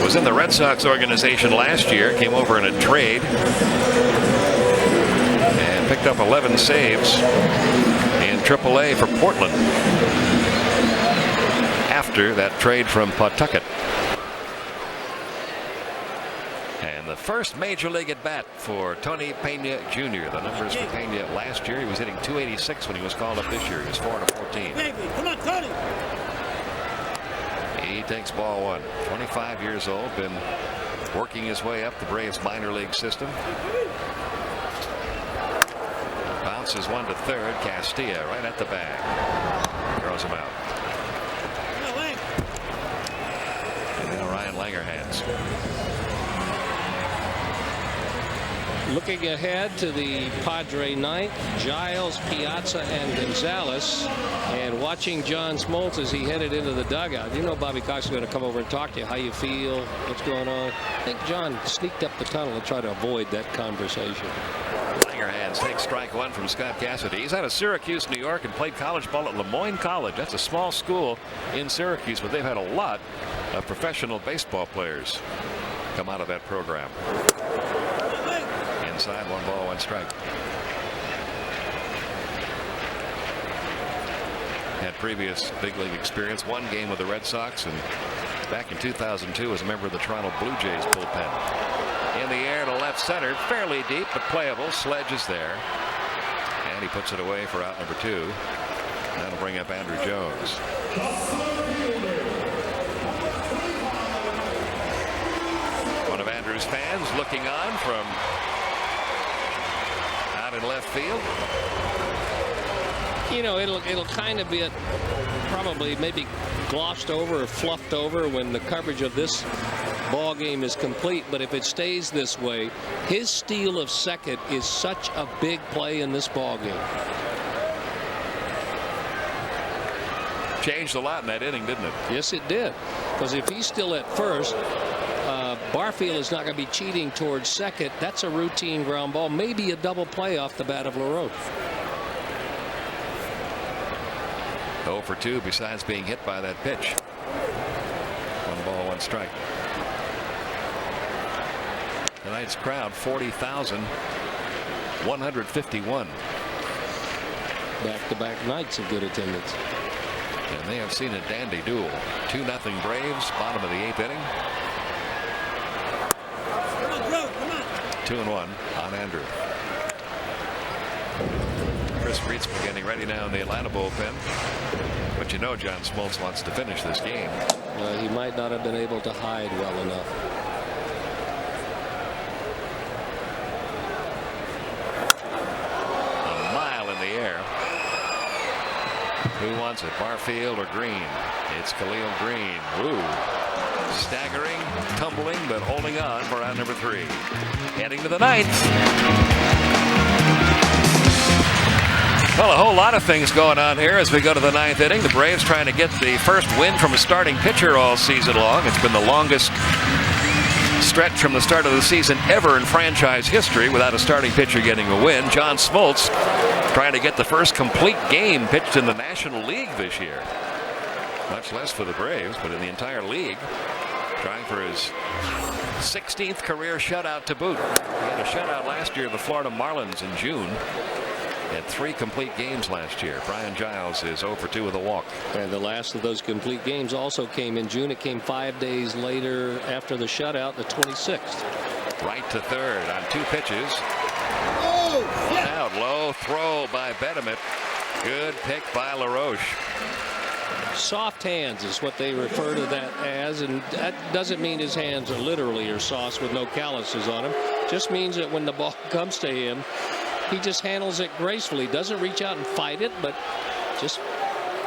was in the Red Sox organization last year, came over in a trade and picked up 11 saves in AAA for Portland after that trade from Pawtucket. And the first major league at bat for Tony Pena Jr. The numbers for Pena last year, he was hitting .286 when he was called up this year. He was 4-14. Come on, Tony. He takes ball 1. 25 years old, been working his way up the Braves minor league system. Bounces one to third. Castilla right at the bag. Throws him out. And now Ryan Langerhans. Looking ahead to the Padre ninth, Giles, Piazza, and Gonzalez, and watching John Smoltz as he headed into the dugout. You know Bobby Cox is going to come over and talk to you, how you feel, what's going on. I think John sneaked up the tunnel to try to avoid that conversation. Langerhans takes strike 1 from Scott Cassidy. He's out of Syracuse, New York, and played college ball at Lemoyne College. That's a small school in Syracuse, but they've had a lot of professional baseball players come out of that program. Inside, 1 ball, 1 strike. Had previous big league experience, 1 game with the Red Sox, and back in 2002 was a member of the Toronto Blue Jays bullpen. In the air to left center, fairly deep but playable. Sledge is there, and he puts it away for out number 2. That'll bring up Andrew Jones. One of Andrew's fans looking on from out in left field. You know, it'll kind of be probably maybe glossed over or fluffed over when the coverage of this ball game is complete, but if it stays this way, his steal of second is such a big play in this ball game. Changed a lot in that inning, didn't it? Yes, it did, because if he's still at first, Barfield is not going to be cheating towards second. That's a routine ground ball, maybe a double play off the bat of LaRoche. 0 for 2 besides being hit by that pitch. 1 ball, 1 strike. Tonight's crowd 40,151. Back-to-back nights of good attendance. And they have seen a dandy duel. 2-0 Braves, bottom of the 8th inning. 2-1 on Andrew. Chris Breetzman getting ready now in the Atlanta bullpen. But you know John Smoltz wants to finish this game. He might not have been able to hide well enough. A mile in the air. Who wants it, Barfield or Green? It's Khalil Green. Ooh. Staggering, tumbling, but holding on for round number 3. Heading to the 9th. Well, a whole lot of things going on here as we go to the 9th inning. The Braves trying to get the first win from a starting pitcher all season long. It's been the longest stretch from the start of the season ever in franchise history without a starting pitcher getting a win. John Smoltz trying to get the first complete game pitched in the National League this year. Much less for the Braves, but in the entire league. Trying for his 16th career shutout to boot. He had a shutout last year of the Florida Marlins in June. He had 3 complete games last year. Brian Giles is 0 for 2 with a walk. And the last of those complete games also came in June. It came 5 days later after the shutout, the 26th. Right to third on 2 pitches. One out. Low throw by Bediment. Good pick by LaRoche. Soft hands is what they refer to that as, and that doesn't mean his hands are literally or soft with no calluses on them. Just means that when the ball comes to him, he just handles it gracefully. Doesn't reach out and fight it, but just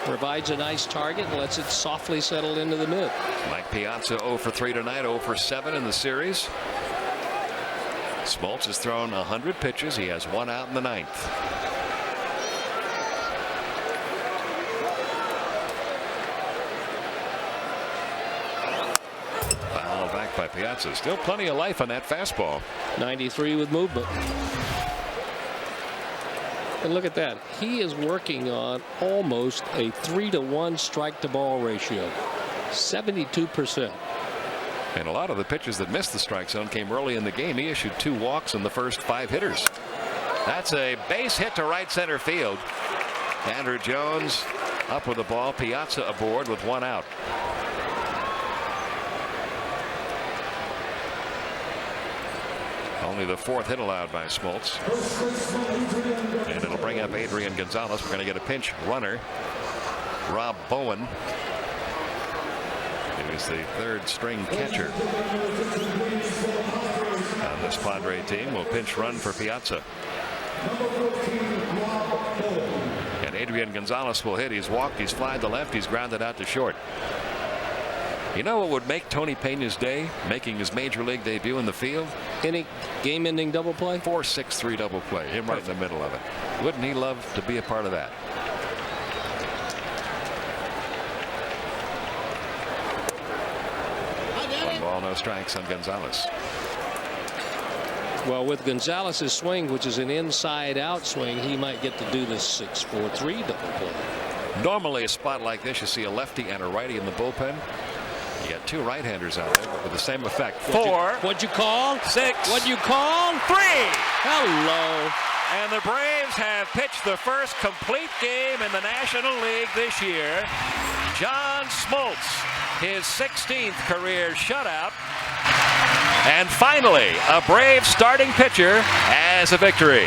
provides a nice target and lets it softly settle into the mid. Mike Piazza 0 for 3 tonight, 0 for 7 in the series. Smoltz has thrown 100 pitches. He has 1 out in the 9th. Fouled back by Piazza. Still plenty of life on that fastball. 93 with movement. And look at that. He is working on almost a 3-to-1 strike to ball ratio. 72%. And a lot of the pitches that missed the strike zone came early in the game. He issued 2 walks in the first 5 hitters. That's a base hit to right center field. Andrew Jones up with the ball. Piazza aboard with 1 out. Only the 4th hit allowed by Smoltz. And it'll bring up Adrian Gonzalez. We're going to get a pinch runner. Rob Bowen, who is the 3rd string catcher on this Padre team, will pinch run for Piazza. And Adrian Gonzalez will hit. He's walked, he's flied to left, he's grounded out to short. You know what would make Tony Peña's day, making his major league debut in the field? Any game-ending double play? 4-6-3 double play. Him right in the middle of it. Wouldn't he love to be a part of that? One ball, no strikes on Gonzalez. Well, with Gonzalez's swing, which is an inside-out swing, he might get to do this 6-4-3 double play. Normally, a spot like this, you see a lefty and a righty in the bullpen. You got 2 right-handers out there, but with the same effect. 4. What'd you call? 6. What'd you call? 3. Hello. And the Braves have pitched the first complete game in the National League this year. John Smoltz, his 16th career shutout. And finally, a Braves starting pitcher has a victory.